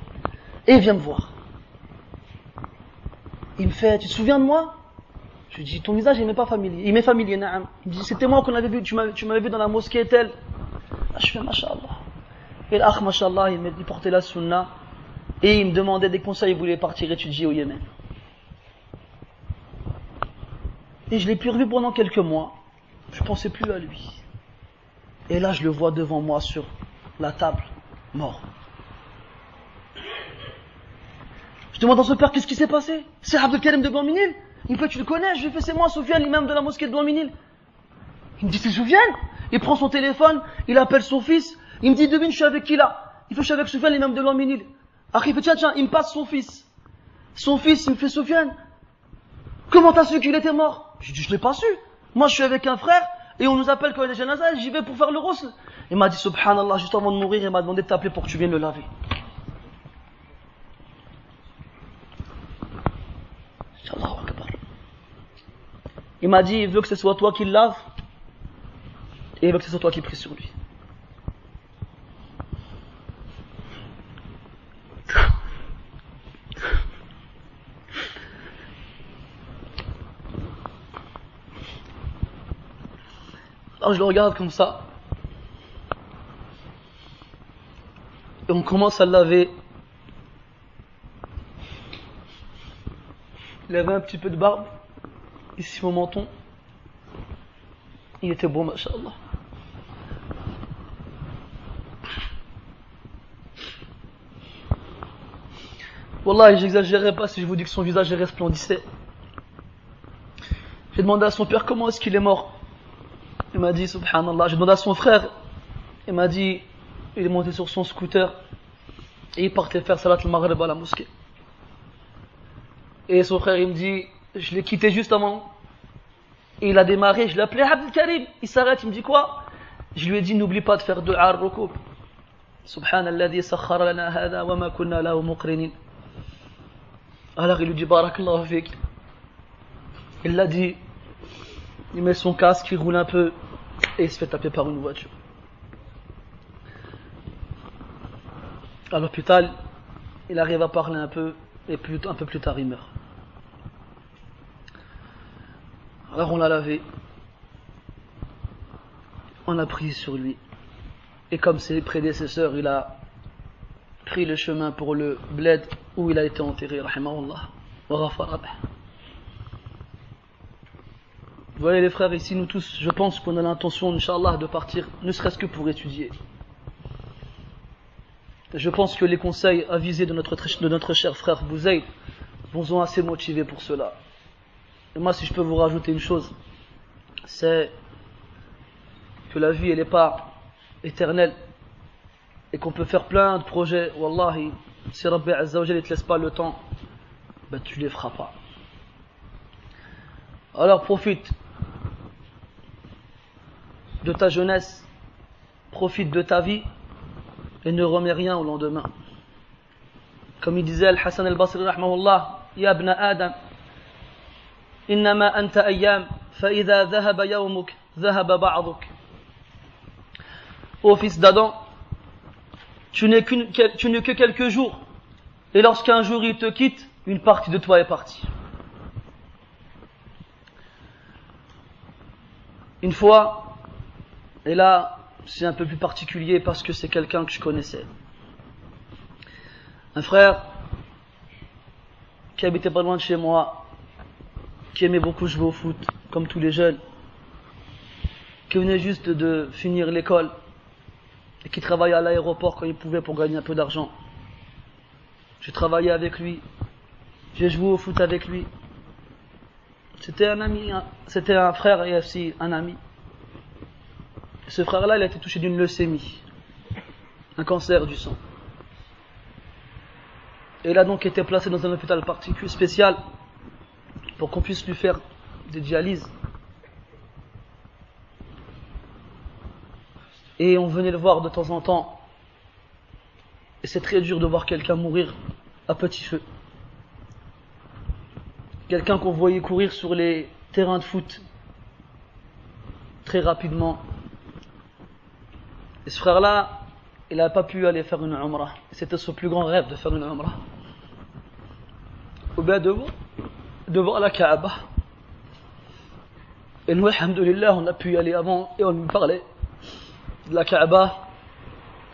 et il vient me voir. Il me fait, tu te souviens de moi? Je lui dis, ton visage il m'est pas familier. Il m'est familier, na'am. Il me dit, c'était moi qu'on avait vu, tu m'avais vu dans la mosquée telle. Ah, je fais, mashallah. Et l'akh, mashallah, il portait la sunna, et il me demandait des conseils, il voulait partir étudier au Yémen. Et je l'ai plus revu pendant quelques mois. Je pensais plus à lui. Et là, je le vois devant moi sur la table, mort. Je demande à son père, qu'est-ce qui s'est passé? C'est Abdelkarim de Blanc-Minil. Il me fait, tu le connais? Je lui fais, c'est moi, Soufiane, l'imam de la mosquée de Blanc-Minil. Il me dit, c'est Soufiane? Il prend son téléphone, il appelle son fils. Il me dit, devine, je suis avec qui là? Il fait, je suis avec Soufiane, l'imam de Blanc-Minil. Après, il fait, tiens, il me passe son fils. Son fils, il me fait, Soufiane, comment t'as su qu'il était mort? Je dis, je l'ai pas su. Moi, je suis avec un frère, et on nous appelle quand il y a des janazas, j'y vais pour faire le ghusl. Il m'a dit, subhanallah, juste avant de mourir, il m'a demandé de t'appeler pour que tu viennes le laver. Allahu Akbar. Il m'a dit, il veut que ce soit toi qui le lave, et il veut que ce soit toi qui prie sur lui. Alors je le regarde comme ça. Et on commence à le laver. Il avait un petit peu de barbe. Ici mon menton. Il était beau, mashallah. Wallah, j'exagérerai pas si je vous dis que son visage resplendissait. J'ai demandé à son père comment est-ce qu'il est mort. Il m'a dit, subhanallah. J'ai demandé à son frère. Il m'a dit, il est monté sur son scooter et il partait faire salat al-maghrib à la mosquée. Et son frère, il me dit, je l'ai quitté juste avant. Et il a démarré, je l'ai appelé Abdelkarim. Il s'arrête, il me dit quoi? Je lui ai dit, n'oublie pas de faire dua al-rukub. Subhanalladhi sakhara lana hada wa ma kunna lahu muqrinin. Alors il lui dit, barakallahu fik. Il l'a dit, il met son casque, il roule un peu et il se fait taper par une voiture. À l'hôpital, il arrive à parler un peu et un peu plus tard il meurt. Alors on l'a lavé, on a pris sur lui et comme ses prédécesseurs, il a pris le chemin pour le bled où il a été enterré, rahimahullah, wa ghafara bih. Vous voyez les frères, ici nous tous, je pense qu'on a l'intention, Inch'Allah, de partir, ne serait-ce que pour étudier. Je pense que les conseils avisés de notre cher frère Bouzaïd vous ont assez motivé pour cela. Et moi, si je peux vous rajouter une chose, c'est que la vie, elle n'est pas éternelle et qu'on peut faire plein de projets. Wallahi, si Rabbi Azza wa Jalla ne te laisse pas le temps, ben tu ne les feras pas. Alors profite de ta jeunesse, profite de ta vie et ne remets rien au lendemain. Comme il disait Al-Hassan al-Basri rahmahullah, Ya ibn Adam, innama anta ayyam, fa idha dhahaba yawmuk, dhahaba ba'duk. Ô fils d'Adam, tu n'es que quelques jours, et lorsqu'un jour il te quitte, une partie de toi est partie. Une fois, et là c'est un peu plus particulier parce que c'est quelqu'un que je connaissais. Un frère qui habitait pas loin de chez moi, qui aimait beaucoup jouer au foot, comme tous les jeunes, qui venait juste de finir l'école et qui travaillait à l'aéroport quand il pouvait pour gagner un peu d'argent. j'ai travaillé avec lui, j'ai joué au foot avec lui. C'était un ami, c'était un frère et aussi un ami. Ce frère-là, il a été touché d'une leucémie, un cancer du sang. Et il a donc été placé dans un hôpital particulier spécial pour qu'on puisse lui faire des dialyses. Et on venait le voir de temps en temps. Et c'est très dur de voir quelqu'un mourir à petit feu. Quelqu'un qu'on voyait courir sur les terrains de foot très rapidement. Et ce frère-là, il n'a pas pu aller faire une umrah. C'était son plus grand rêve de faire une umrah. Ou bien de voir la Kaaba. Et nous, alhamdoulilah, on a pu y aller avant et on lui parlait de la Kaaba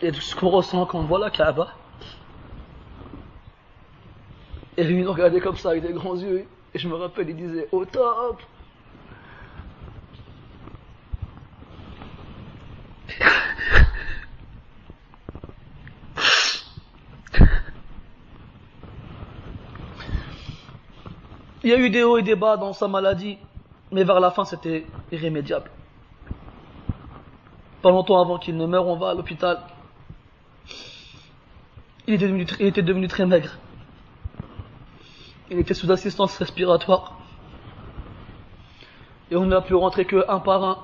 et de ce qu'on ressent quand on voit la Kaaba. Et lui, il nous regardait comme ça avec des grands yeux. Et je me rappelle, il disait, au top! Il y a eu des hauts et des bas dans sa maladie, mais vers la fin, c'était irrémédiable. Pas longtemps avant qu'il ne meure, on va à l'hôpital. Il était devenu très maigre. Il était sous assistance respiratoire. Et on n'a pu rentrer que un par un.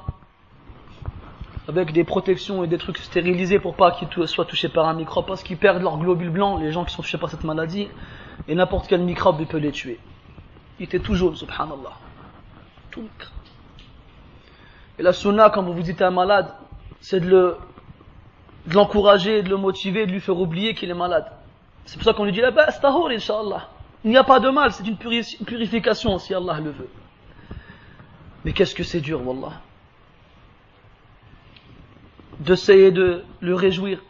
Avec des protections et des trucs stérilisés pour pas qu'ils soient touchés par un microbe. Parce qu'ils perdent leurs globules blancs, les gens qui sont touchés par cette maladie. Et n'importe quel microbe il peut les tuer. Il était tout jaune, subhanallah. Tout micro. Et la sunna, quand vous visitez un malade, c'est de l'encourager, de le motiver, de lui faire oublier qu'il est malade. C'est pour ça qu'on lui dit, bah, astahour, incha'Allah. Il n'y a pas de mal, c'est une purification si Allah le veut. Mais qu'est-ce que c'est dur, wallah. D'essayer de le réjouir,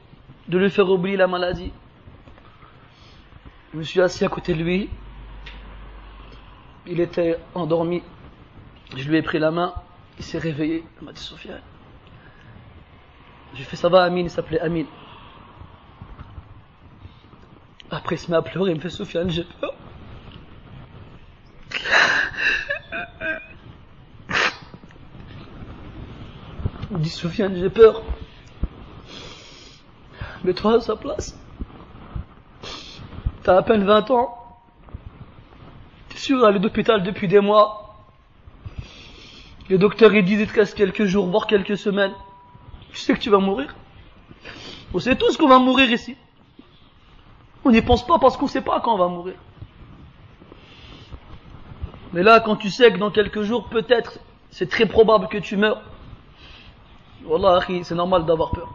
de lui faire oublier la maladie. Je me suis assis à côté de lui. Il était endormi. Je lui ai pris la main. Il s'est réveillé. Il m'a dit, Sofiane. J'ai fait, ça va, Amin? Il s'appelait Amin. Après, il se met à pleurer. Il me fait, Sofiane, j'ai peur. Il me dit, Sofiane, j'ai peur. Mets-toi à sa place. T'as à peine 20 ans. T'es sûr d'aller d'hôpital depuis des mois. Les docteurs ils disent il te reste quelques jours, voire quelques semaines. Tu sais que tu vas mourir. On sait tous qu'on va mourir ici. On n'y pense pas parce qu'on ne sait pas quand on va mourir. Mais là, quand tu sais que dans quelques jours, peut-être, c'est très probable que tu meurs. Wallah, c'est normal d'avoir peur.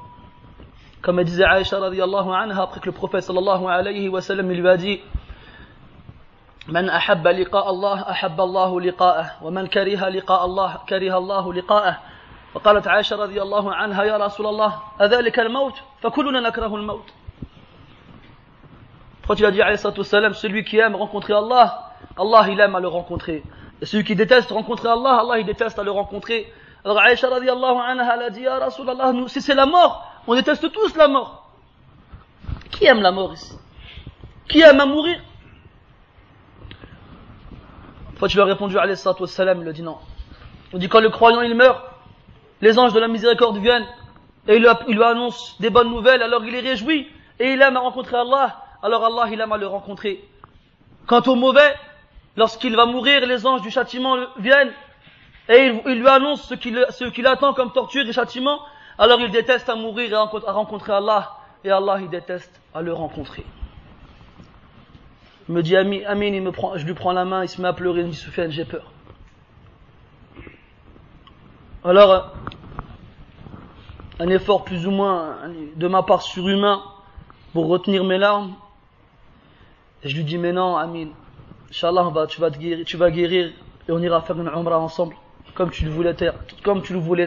Comme elle disait Aïcha radiyallahu anha, après que le prophète sallallahu alayhi wa sallam lui a dit من أحب لقاء الله أحب الله لقاءه ومن كره لقاء الله كره الله لقاءه وقالت عائشة رضي الله عنها يا رسول الله أذلك الموت فكلنا نكره الموت. Quand il a dit alayhi salatu wassalam, celui qui aime rencontrer Allah, Allah il aime à le rencontrer. Et celui qui déteste rencontrer Allah, Allah il déteste à le rencontrer. Alors Aïcha radiyallahu anha elle a dit ya Rasulallah, nous si c'est la mort, on déteste tous la mort. Qui aime la mort ici? Qui aime à mourir? Quand tu lui as répondu alayhi salatu wassalam, il a dit non. On dit quand le croyant il meurt, les anges de la miséricorde viennent et ils lui annoncent des bonnes nouvelles, alors il est réjoui et il aime à rencontrer Allah, alors Allah il aime à le rencontrer. Quant au mauvais, lorsqu'il va mourir, les anges du châtiment viennent et ils lui annoncent ce qu'il attend comme torture et châtiment, alors il déteste à mourir et à rencontrer Allah, et Allah il déteste à le rencontrer. Il me dit Amin, je lui prends la main, il se met à pleurer, il me dit Soufiane, j'ai peur. Alors, un effort plus ou moins de ma part surhumain pour retenir mes larmes. Et je lui dis mais non Amin, Inch'Allah tu vas guérir et on ira faire une umrah ensemble comme tu le voulais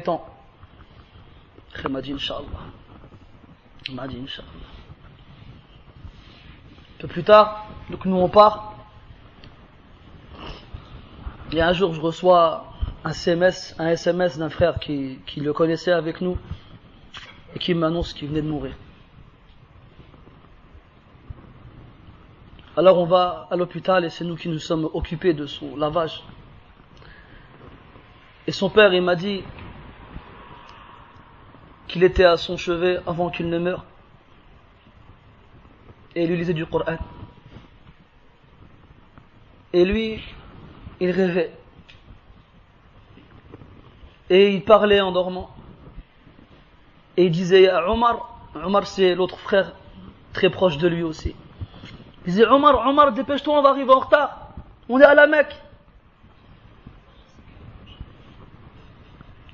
tant. Il m'a dit Inch'Allah. Un peu plus tard, donc nous on part. Et un jour je reçois un SMS d'un frère qui le connaissait avec nous et qui m'annonce qu'il venait de mourir. Alors on va à l'hôpital et c'est nous qui nous sommes occupés de son lavage. Et son père, il m'a dit qu'il était à son chevet avant qu'il ne meure. Et il lui lisait du Coran. Et lui, il rêvait. Et il parlait en dormant. Et il disait à Omar, Omar c'est l'autre frère très proche de lui aussi. Il disait Omar, dépêche-toi, on va arriver en retard. On est à la Mecque.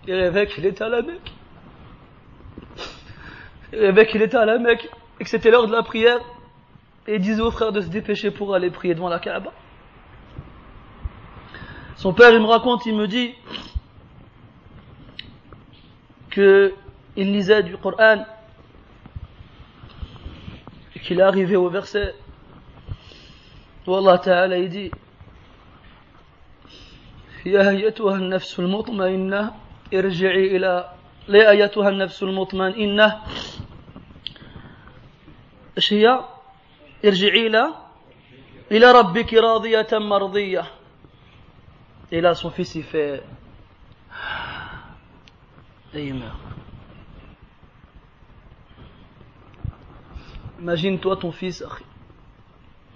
Il rêvait qu'il était à la Mecque. Il rêvait qu'il était à la Mecque et que c'était l'heure de la prière. Et il disait aux frères de se dépêcher pour aller prier devant la Kaaba. Son père, il me raconte, il me dit qu'il lisait du Coran et qu'il est arrivé au verset où Allah Ta'ala il dit Ya ayyatuha an-nafsul mutma'inna irji'i ila la ayyatuha an-nafsul mutma'inna Ashia irji'i ila rabbiki radiyatan mardiyah. Et là son fils il fait et il meurt. Imagine-toi ton fils,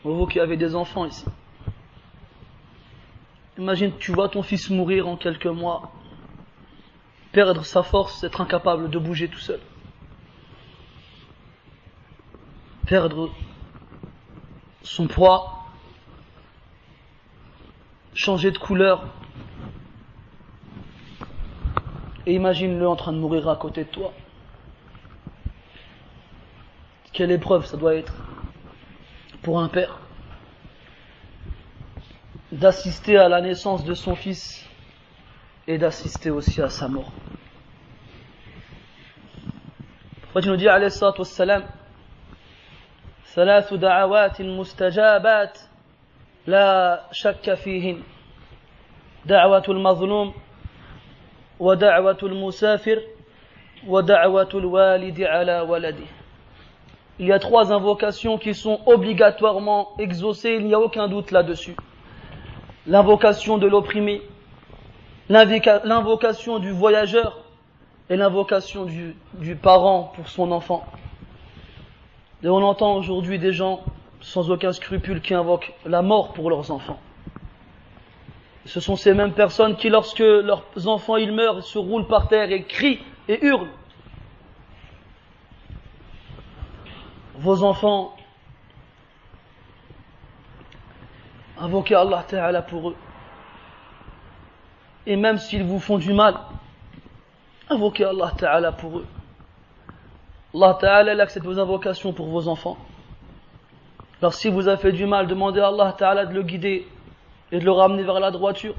vous qui avez des enfants ici. Imagine, tu vois ton fils mourir en quelques mois, perdre sa force, être incapable de bouger tout seul. Perdre son poids, changer de couleur. Et imagine-le en train de mourir à côté de toi. Quelle épreuve ça doit être pour un père d'assister à la naissance de son fils et d'assister aussi à sa mort. Le prophète nous dit alayhi salatu wassalam ثلاث دعوات مستجابات لا شك فيهن دعوة المظلوم ودعوة المسافر ودعوة الوالد على ولده. Il y a 3 invocations qui sont obligatoirement exaucées, il n'y a aucun doute là-dessus. L'invocation de l'opprimé, l'invocation du voyageur et l'invocation du parent pour son enfant. Et on entend aujourd'hui des gens sans aucun scrupule qui invoquent la mort pour leurs enfants. Ce sont ces mêmes personnes qui, lorsque leurs enfants ils meurent, se roulent par terre et crient et hurlent. Vos enfants, invoquez Allah Ta'ala pour eux. Et même s'ils vous font du mal, invoquez Allah Ta'ala pour eux. Allah Ta'ala il accepte vos invocations pour vos enfants. Alors si vous avez fait du mal, demandez à Allah Ta'ala de le guider et de le ramener vers la droiture.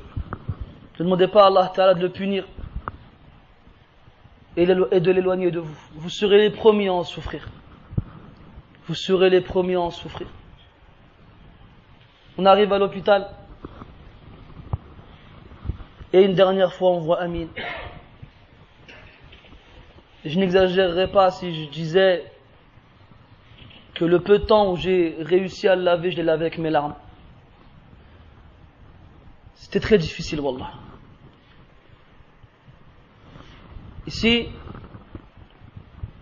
Ne demandez pas à Allah Ta'ala de le punir et de l'éloigner de vous. Vous serez les premiers à en souffrir. Vous serez les premiers à en souffrir. On arrive à l'hôpital et une dernière fois on voit Amin. Je n'exagérerais pas si je disais que le peu de temps où j'ai réussi à le laver, je l'ai lavé avec mes larmes. C'était très difficile, wallah. Ici,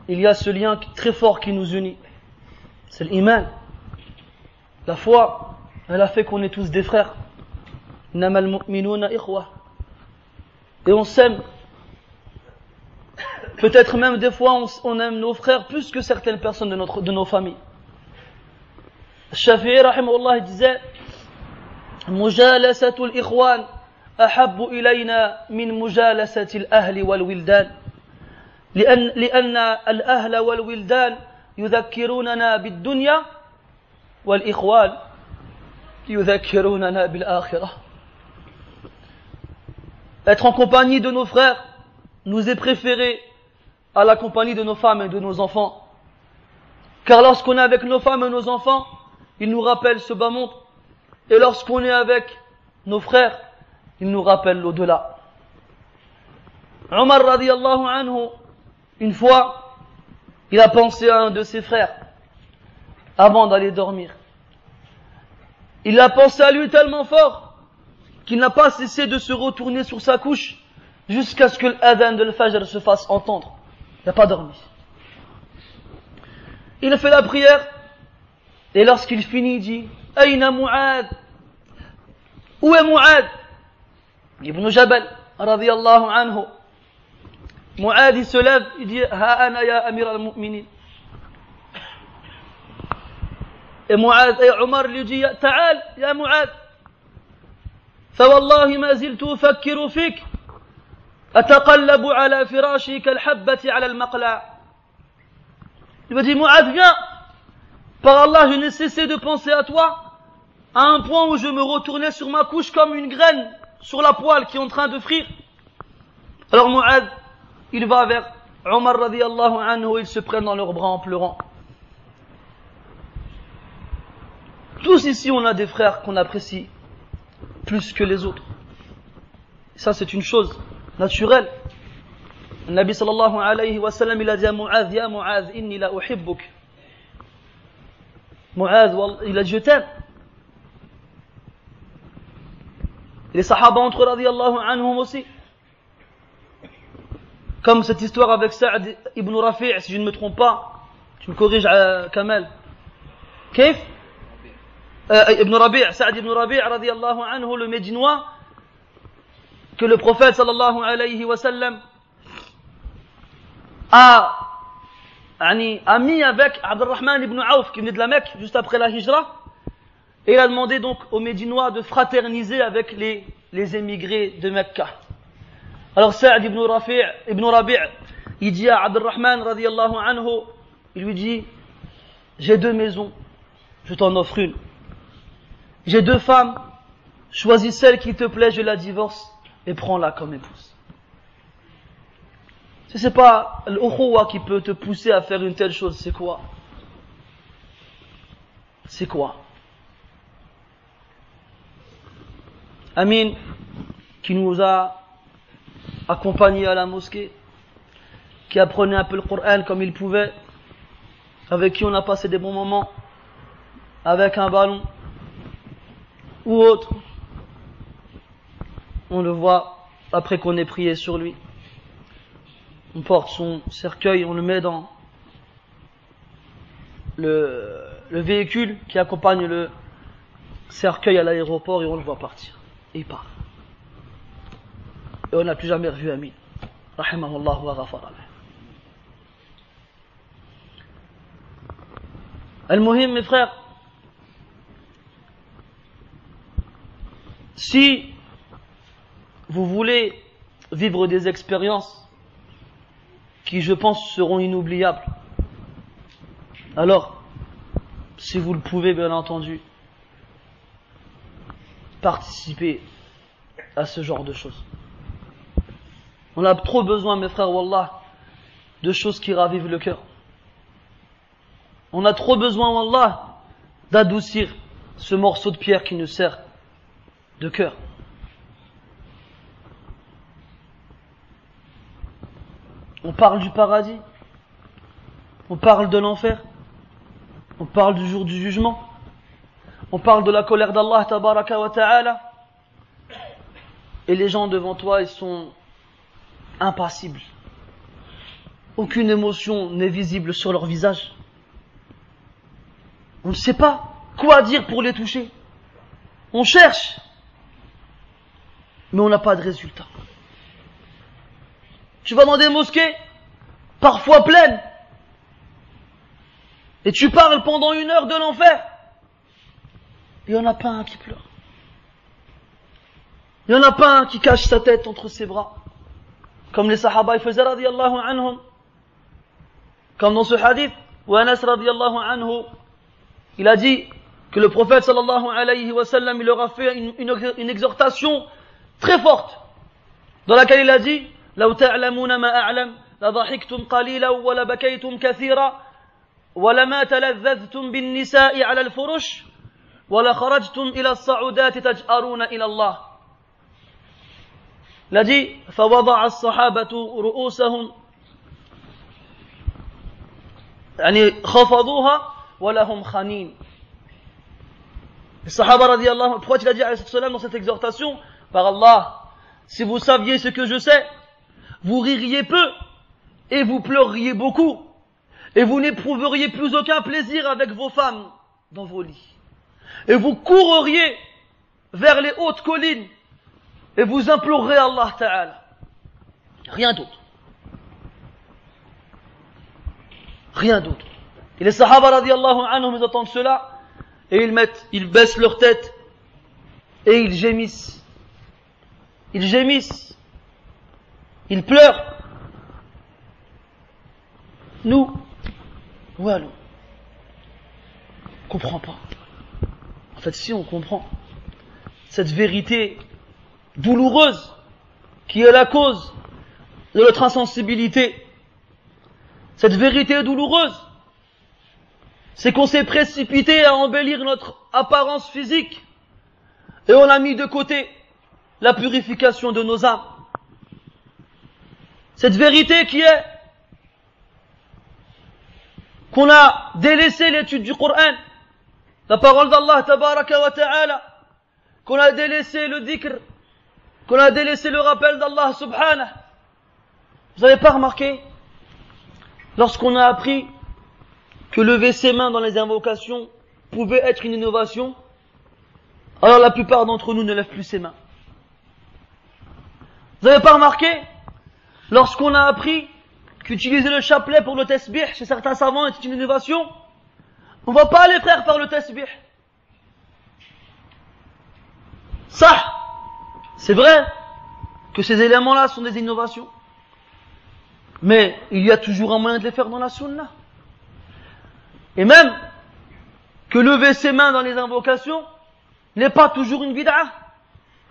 il y a ce lien très fort qui nous unit. C'est l'iman. La foi, elle a fait qu'on est tous des frères. Innamal mu'minuna ikhwa. Et on s'aime. Peut-être même des fois on aime nos frères plus que certaines personnes de nos familles. Shafi'i rahimahullah disait مجالسة الإخوان أحب إلينا من مجالسة الأهل والولدان لأن الأهل والولدان يذكروننا بالدنيا والإخوان يذكروننا بالآخرة. Être en compagnie de nos frères nous est préféré à la compagnie de nos femmes et de nos enfants. Car lorsqu'on est avec nos femmes et nos enfants, ils nous rappellent ce bas monde. Et lorsqu'on est avec nos frères, ils nous rappellent l'au-delà. Omar radiyallahu anhu, une fois, il a pensé à un de ses frères avant d'aller dormir. Il a pensé à lui tellement fort qu'il n'a pas cessé de se retourner sur sa couche jusqu'à ce que l'adhan de l'Fajr se fasse entendre. Il n'a pas dormi. Il a fait la prière et lorsqu'il finit, il dit Aïna Mu'ad? Où est Mu'ad? Ibn Jabal, radiyallahu anhu. Mu'ad, il se lève, il dit Ha ana ya Amir al-Mu'minin. Et Mu'ad, et Omar lui dit Ta'al, ya Mu'ad. فوالله ما زلت أفكر فيك أتقلب على فراشي كالحبة على المقلع. Il m'a dit Mu'ad, viens. Par Allah, je n'ai cessé de penser à toi à un point où je me retournais sur ma couche comme une graine sur la poêle qui est en train de frire. Alors Mu'ad, il va vers Omar radiyallahu anhu, ils se prennent dans leurs bras en pleurant. Tous ici, on a des frères qu'on apprécie plus que les autres. Ça, c'est une chose naturelle. Le Nabi sallallahu alayhi wa sallam, il a dit à Mu'adh, ya Mu'adh, inni la uhibbuk. Mu'adh, il a dit, je t'aime. Les sahaba entre eux, radiyallahu anhum aussi. Comme cette histoire avec Sa'd ibn Rafi', si je ne me trompe pas, tu me corriges, Kamal. Kif? Ibn Rabi', Sa'd ibn Rabi' radiyallahu anhu, le Médinois, que le prophète sallallahu alayhi wa sallam a mis avec Abdurrahman ibn Auf qui venait de la Mecque juste après la Hijra, et il a demandé donc aux Médinois de fraterniser avec les émigrés de Mecca. Alors Sa'd ibn Rabi' il dit à Abdurrahman radiyallahu anhu, il lui dit j'ai 2 maisons, je t'en offre une. J'ai 2 femmes, choisis celle qui te plaît, je la divorce et prends-la comme épouse. Si c'est pas l'ukhuwa qui peut te pousser à faire une telle chose, c'est quoi? C'est quoi? Amin, qui nous a accompagnés à la mosquée, qui apprenait un peu le Coran comme il pouvait, avec qui on a passé des bons moments, avec un ballon ou autre, on le voit après qu'on ait prié sur lui. On porte son cercueil, on le met dans le véhicule qui accompagne le cercueil à l'aéroport et on le voit partir. Et il part. Et on n'a plus jamais revu Amin. Rahimahullah wa ghafara lahu. Al-Muhim, mes frères, si vous voulez vivre des expériences qui, je pense, seront inoubliables, alors, si vous le pouvez, bien entendu, participez à ce genre de choses. On a trop besoin, mes frères, wallah, de choses qui ravivent le cœur. On a trop besoin, wallah, d'adoucir ce morceau de pierre qui nous sert de cœur. On parle du paradis, on parle de l'enfer, on parle du jour du jugement, on parle de la colère d'Allah tabaraka wa ta'ala, et les gens devant toi, ils sont impassibles. Aucune émotion n'est visible sur leur visage. On ne sait pas quoi dire pour les toucher. On cherche, mais on n'a pas de résultat. Tu vas dans des mosquées, parfois pleines, et tu parles pendant 1 heure de l'enfer. Il n'y en a pas un qui pleure. Il n'y en a pas un qui cache sa tête entre ses bras. Comme les sahaba faisaient radiyallahu anhum. Comme dans ce hadith où Anas radiyallahu anhu, il a dit que le prophète sallallahu alayhi wa sallam, il leur a fait une exhortation très forte, dans laquelle il a dit لو تعلمون ما أعلم لضحكتم قليلا ولبكيتم كثيرا ولما تلذذتم بالنساء على الفرش ولخرجتم إلى الصعودات تجأرون إلى الله. Il a dit فوضع الصحابة رؤوسهم يعني خفضوها ولهم خنين. Les Sahaba radiallahu anhu, pourquoi il a dit alayhi salam dans cette exhortation? Par Allah, si vous saviez ce que je sais, vous ririez peu et vous pleureriez beaucoup et vous n'éprouveriez plus aucun plaisir avec vos femmes dans vos lits. Et vous courriez vers les hautes collines et vous implorerez Allah Ta'ala. Rien d'autre. Rien d'autre. Et les Sahaba radiallahu anhum, ils entendent cela et ils baissent leur tête et ils gémissent. Ils gémissent. Ils pleurent. Nous, voilà. On comprend pas. En fait, si on comprend cette vérité douloureuse qui est la cause de notre insensibilité, cette vérité douloureuse, c'est qu'on s'est précipité à embellir notre apparence physique et on a mis de côté la purification de nos âmes. Cette vérité qui est qu'on a délaissé l'étude du Coran, la parole d'Allah tabaraka wa ta'ala, qu'on a délaissé le dhikr, qu'on a délaissé le rappel d'Allah subhanahu. Vous n'avez pas remarqué, lorsqu'on a appris que lever ses mains dans les invocations pouvait être une innovation, alors la plupart d'entre nous ne lèvent plus ses mains. Vous n'avez pas remarqué, lorsqu'on a appris qu'utiliser le chapelet pour le tasbih chez certains savants est une innovation, on ne va pas les frères faire le tasbih. Ça, c'est vrai que ces éléments-là sont des innovations. Mais il y a toujours un moyen de les faire dans la sunna. Et même que lever ses mains dans les invocations n'est pas toujours une bid'a.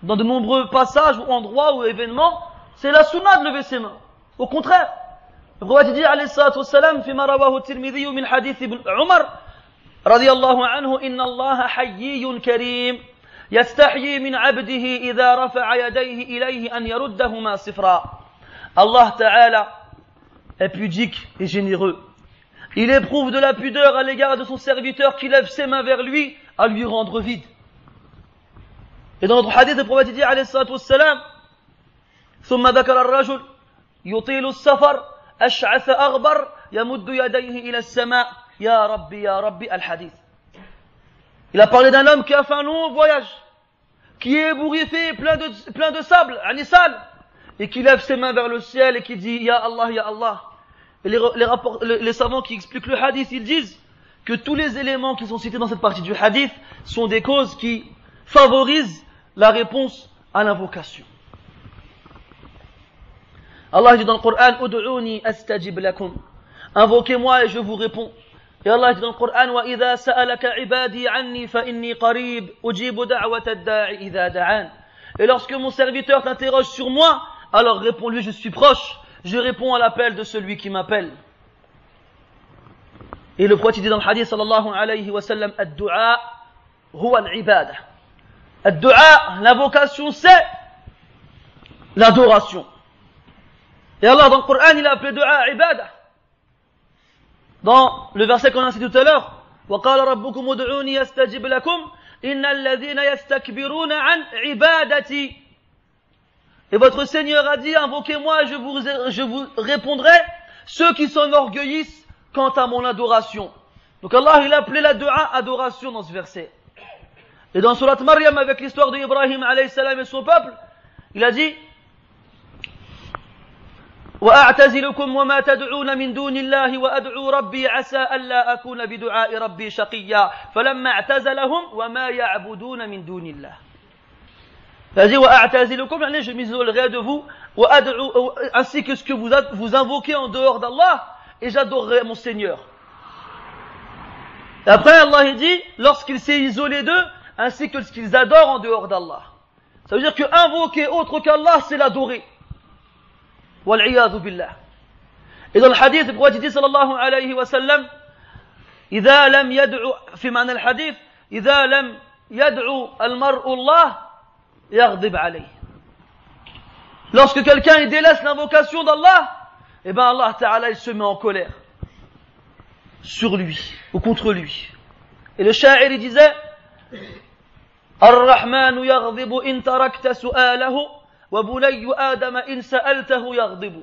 Dans de nombreux passages ou endroits ou événements, c'est la sunna de lever ses mains. Au contraire, le prophète dit alayhi salatu wassalam فيما رواه الترمذي من حديث ابن عمر رضي الله عنه إن الله حيي كريم يستحيي من عبده إذا رفع يديه إليه أن يردهما صفرا. Allah Ta'ala est pudique et généreux. Il éprouve de la pudeur à l'égard de son serviteur qui lève ses mains vers lui à lui rendre vide. Et dans notre hadith, le prophète dit alayhi salatu wassalam ثم ذكر الرجل يطيل السفر أشعث أغبر يمد يديه إلى السماء يا ربي الحديث. Il a parlé d'un homme qui a fait un long voyage, qui est ébouriffé, plein de sable, sale, et qui lève ses mains vers le ciel et qui dit Ya Allah, Ya Allah. Et les savants qui expliquent le hadith, ils disent que tous les éléments qui sont cités dans cette partie du hadith sont des causes qui favorisent la réponse à l'invocation. Allah dit dans le Coran Ud'uni astajib lakum. Invoquez-moi et je vous réponds. Et Allah dit dans le Coran وَإِذَا سَأَلَكَ عِبَادِي عَنِّي فَإِنِّي قَرِيبٌ أُجِيبُ دَعْوَةَ الدَّاعِ إِذَا دَعَانِ. Et lorsque mon serviteur t'interroge sur moi, alors réponds-lui je suis proche, je réponds à l'appel de celui qui m'appelle. Et le prophète dit dans le hadith sallallahu alayhi wa sallam ad-du'a huwa al-ibada. Ad-du'a, l'invocation c'est l'adoration. Et Allah dans le Coran il a appelé du'a ibada. Dans le verset qu'on a cité tout à l'heure, وَقَالَ رَبُّكُمُ ادْعُونِي أَسْتَجِبْ لَكُمْ إِنَّ الَّذِينَ يَسْتَكْبِرُونَ عَنْ عِبَادَتِي. Et votre Seigneur a dit, invoquez-moi et je vous répondrai, ceux qui s'enorgueillissent quant à mon adoration. Donc Allah il a appelé la dua adoration dans ce verset. Et dans Surat Maryam avec l'histoire d'Ibrahim alayhi salam et son peuple, il a dit وأعتزلكم وما تدعون من دون الله وأدعو ربي عسى ألا أكون بدعاء ربي شقيا فلما اعتزلهم وما يعبدون من دون الله. C'est-à-dire وأعتزلكم يعني je m'isolerai de vous وأدعو ainsi que ce que vous invoquez en dehors d'Allah et j'adorerai mon Seigneur. Et après Allah il dit lorsqu'il s'est isolé d'eux ainsi que ce qu'ils adorent en dehors d'Allah. Ça veut dire que invoquer autre qu'Allah c'est l'adorer. والعياذ بالله. Et dans le hadith, le prophète dit sallallahu alayhi wa sallam, إذا لم يدعو في معنى الحديث إذا لم يدعو المرء الله يغضب عليه. Lorsque quelqu'un il délaisse l'invocation d'Allah, eh ben Allah Ta'ala il se met en colère sur lui ou contre lui. Et le sha'ir il disait الرحمن يغضب إن تركت سؤاله وبني آدم إن سألته يغضب.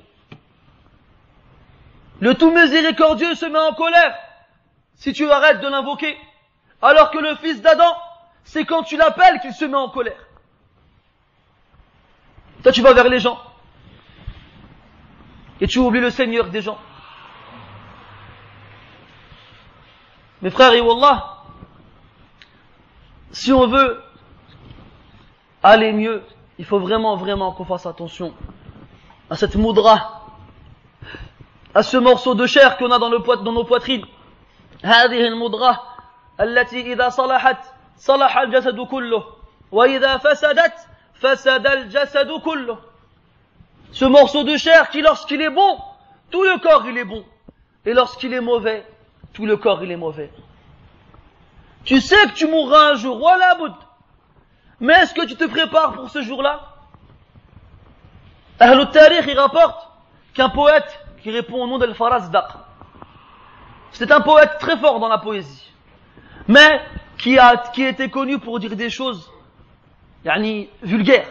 Le tout miséricordieux se met en colère si tu arrêtes de l'invoquer, alors que le fils d'Adam, c'est quand tu l'appelles qu'il se met en colère. Toi tu vas vers les gens et tu oublies le Seigneur des gens. Mes frères, et Wallah, si on veut aller mieux, il faut vraiment qu'on fasse attention à cette moudra, à ce morceau de chair qu'on a dans nos poitrines. هذه المضغة التي إذا صلحت صلح الجسد كله وإذا فسدت فسد الجسد كله. Ce morceau de chair qui, lorsqu'il est bon, tout le corps il est bon, et lorsqu'il est mauvais, tout le corps il est mauvais. Tu sais que tu mourras un jour, voilà bout. Mais est-ce que tu te prépares pour ce jour-là? Ahl al-Tarikh il rapporte qu'un poète qui répond au nom d'Al-Farazdaq, c'est un poète très fort dans la poésie, mais qui était connu pour dire des choses vulgaires.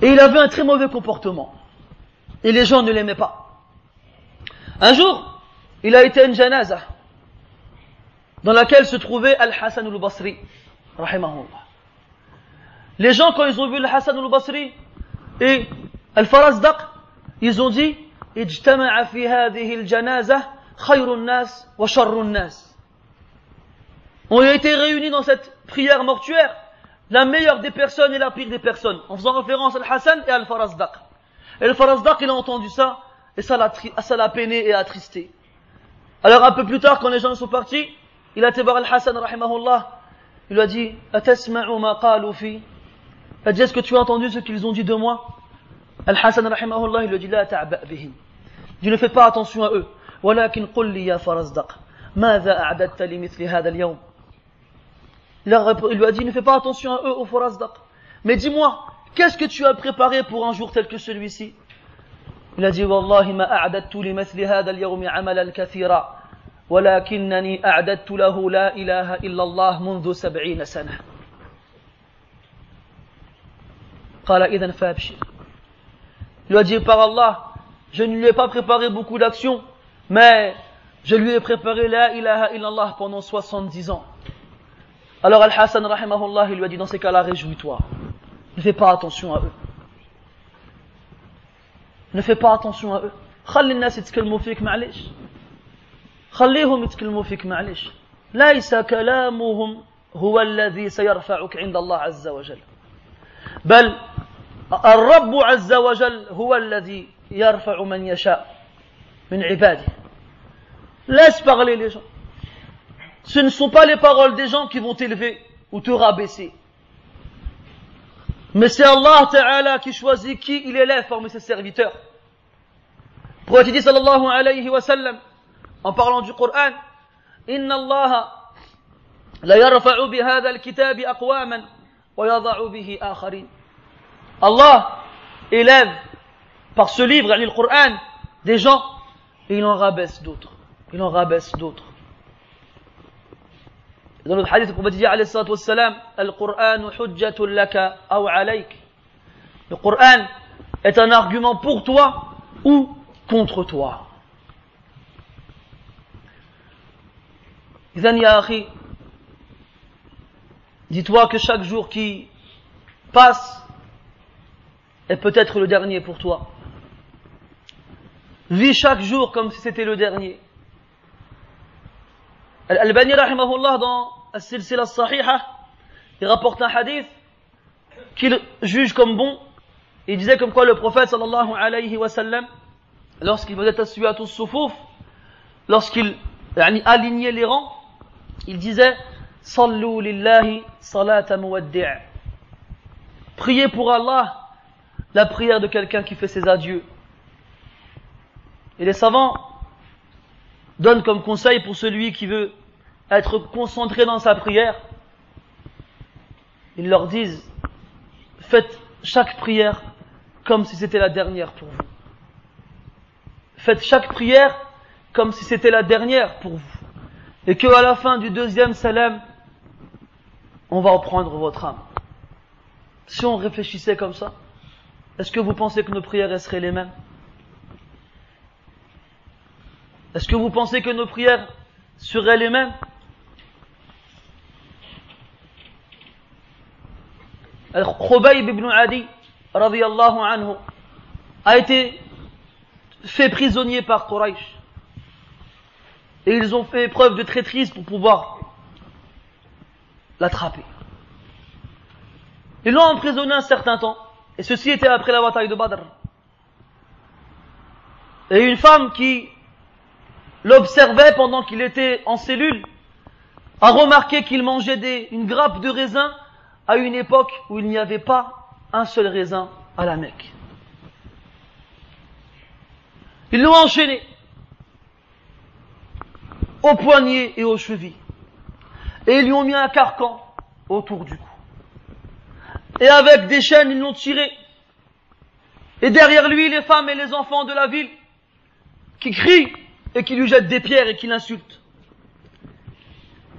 Et il avait un très mauvais comportement. Et les gens ne l'aimaient pas. Un jour, il a été à une janaza dans laquelle se trouvait Al-Hasan al-Basri, rahimahullah. Les gens, quand ils ont vu Al-Hasan al-Basri et Al-Farazdaq, ils ont dit اجتمع في هذه الجنازة خير الناس وشر الناس. On a été réunis dans cette prière mortuaire, la meilleure des personnes et la pire des personnes, en faisant référence à Al-Hassan et à Al-Farazdaq. Et Al-Farazdaq, il a entendu ça, et ça l'a peiné et attristé. Alors un peu plus tard, quand les gens sont partis, il a été voir Al-Hassan, rahimahullah, il lui a dit أتسمع ما قالوا في. Il a dit, est-ce que tu as entendu ce qu'ils ont dit de moi? Al-Hassan, rahimahullah, il lui a dit لا تعبأ بهم. Je ne fais pas attention à eux. ولكن قل لي يا فرزدق ماذا أعددت لمثل هذا اليوم. Il lui a dit, ne fais pas attention à eux, au Farazdaq. Mais dis-moi, qu'est-ce que tu as préparé pour un jour tel que celui-ci? Il a dit, والله ما أعددت لمثل هذا اليوم عملا كثيرا ولكنني أعددت له لا إله إلا الله منذ 70 سنة. قال إذن فابشر. Il lui a dit, par Allah, je ne lui ai pas préparé beaucoup d'actions, mais je lui ai préparé la ilaha illallah pendant 70 ans. Alors Al-Hassan, rahimahullah, il lui a dit, dans ces cas-là, réjouis-toi. Ne fais pas attention à eux. Ne fais pas attention à eux. خلي الناس يتكلموا فيك معليش. خليهم يتكلموا فيك معليش. ليس كلامهم هو الذي سيرفعك عند الله عز وجل. بل الرب عز وجل هو الذي يرفع من يشاء من عباده. Laisse parler les gens. Ce ne sont pas les paroles des gens qui vont t'élever ou te rabaisser. Mais c'est Allah Ta'ala qui choisit qui il élève parmi ses serviteurs. Le prophète dit sallallahu alayhi wa sallam, en parlant du Coran, Inna Allah la yarfa'u bihadha al-kitabi aqwaman wa yadha'u bihi akharin. Allah élève par ce livre, le Coran, des gens, et il en rabaisse d'autres. Il en rabaisse d'autres. Dans le hadith, le prophète dit alayhi salatu wassalam, Al-Qur'an hujjatun laka aw alayk. Le Coran est un argument pour toi ou contre toi. Idhan ya akhi, dis-toi que chaque jour qui passe est peut-être le dernier pour toi. Vis chaque jour comme si c'était le dernier. Al-Albani rahimahullah dans As-Silsila As-Sahiha, il rapporte un hadith qu'il juge comme bon. Il disait comme quoi le prophète sallallahu alayhi wa sallam, lorsqu'il faisait taswiyat as-sufuf, lorsqu'il alignait les rangs, il disait Sallu lillahi salata muwaddi'. Priez pour Allah la prière de quelqu'un qui fait ses adieux. Et les savants donnent comme conseil pour celui qui veut être concentré dans sa prière, ils leur disent, faites chaque prière comme si c'était la dernière pour vous. Faites chaque prière comme si c'était la dernière pour vous. Et qu'à la fin du deuxième salam, on va en prendre votre âme. Si on réfléchissait comme ça, est-ce que vous pensez que nos prières seraient les mêmes? Est-ce que vous pensez que nos prières seraient les mêmes? Khubayb ibn Adi, radiyallahu anhu, a été fait prisonnier par Quraysh. Et ils ont fait preuve de traîtrise pour pouvoir l'attraper. Ils l'ont emprisonné un certain temps, et ceci était après la bataille de Badr. Et une femme qui l'observait pendant qu'il était en cellule a remarqué qu'il mangeait une grappe de raisin à une époque où il n'y avait pas un seul raisin à la Mecque. Ils l'ont enchaîné aux poignets et aux chevilles, et ils lui ont mis un carcan autour du cou. Et avec des chaînes, ils l'ont tiré. Et derrière lui, les femmes et les enfants de la ville qui crient et qui lui jettent des pierres et qui l'insultent.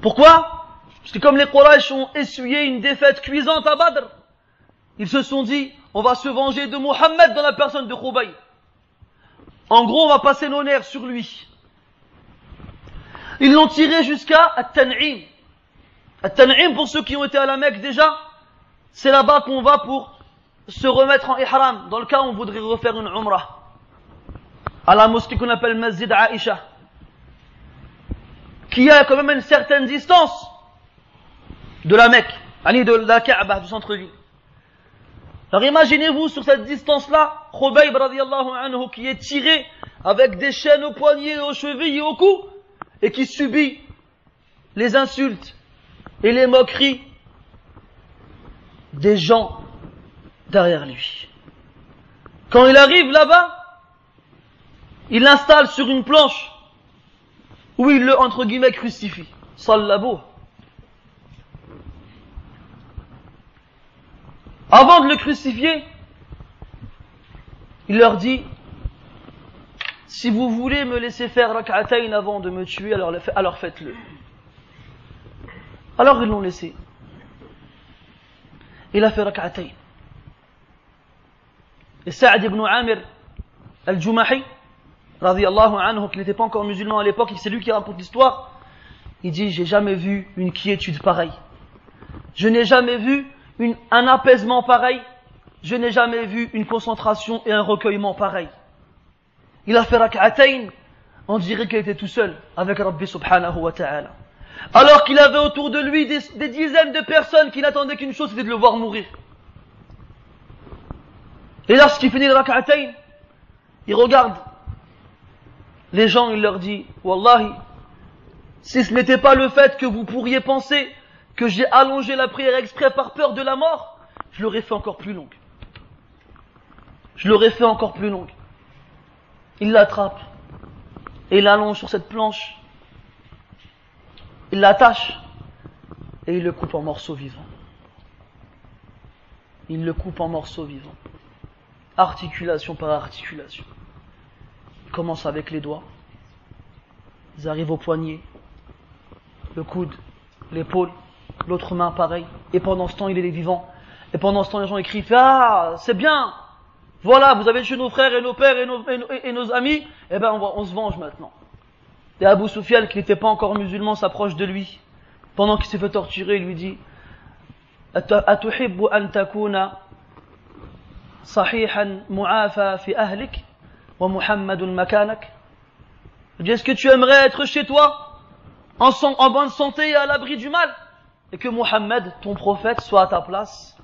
Pourquoi? Parce que comme les Quraysh ont essuyé une défaite cuisante à Badr, ils se sont dit, on va se venger de Mohammed dans la personne de Khubayb. En gros, on va passer nos nerfs sur lui. Ils l'ont tiré jusqu'à At-Tan'im. At-Tan'im, pour ceux qui ont été à la Mecque déjà, c'est là-bas qu'on va pour se remettre en ihram, dans le cas où on voudrait refaire une umrah. À la mosquée qu'on appelle Masjid Aïcha, qui a quand même une certaine distance de la Mecque, de la Kaaba, du centre-ville. Alors imaginez-vous sur cette distance-là, Khubayb radiyallahu anhu qui est tiré avec des chaînes aux poignets, aux chevilles et au cou, et qui subit les insultes et les moqueries des gens derrière lui. Quand il arrive là-bas, il l'installe sur une planche où il le, entre guillemets, crucifie. Sallabou. Avant de le crucifier, il leur dit, si vous voulez me laisser faire rak'atayn avant de me tuer, alors faites-le. Alors ils l'ont laissé. Il a fait rak'atayn. Et Sa'd ibn Amir al-Jumahi, radiyallahu anhu, qui n'était pas encore musulman à l'époque, et c'est lui qui raconte l'histoire, il dit, j'ai jamais vu une quiétude pareille. Je n'ai jamais vu un apaisement pareil. Je n'ai jamais vu une concentration et un recueillement pareil. Il a fait rak'atayn, on dirait qu'il était tout seul avec Rabbi subhanahu wa ta'ala. Alors qu'il avait autour de lui des dizaines de personnes qui n'attendaient qu'une chose, c'était de le voir mourir. Et lorsqu'il finit le rak'atayn, il regarde les gens, il leur dit, Wallahi, si ce n'était pas le fait que vous pourriez penser que j'ai allongé la prière exprès par peur de la mort, je l'aurais fait encore plus longue. Je l'aurais fait encore plus longue. Il l'attrape et il l'allonge sur cette planche. Il l'attache et il le coupe en morceaux vivants. Il le coupe en morceaux vivants. Articulation par articulation. Il commence avec les doigts. Ils arrivent au poignet, le coude, l'épaule, l'autre main pareil. Et pendant ce temps, il est vivant. Et pendant ce temps, les gens écrivent, ah, c'est bien. Voilà, vous avez tué nos frères et nos pères et nos amis. Eh ben, on se venge maintenant. Et Abu Sufyan, qui n'était pas encore musulman, s'approche de lui. Pendant qu'il s'est fait torturer, il lui dit, Atuhibbu an takuna sahihan mu'afa fi ahlik wa Muhammadun makanak. Il dit, est-ce que tu aimerais être chez toi, en bonne santé et à l'abri du mal, et que Muhammad, ton prophète, soit à ta place?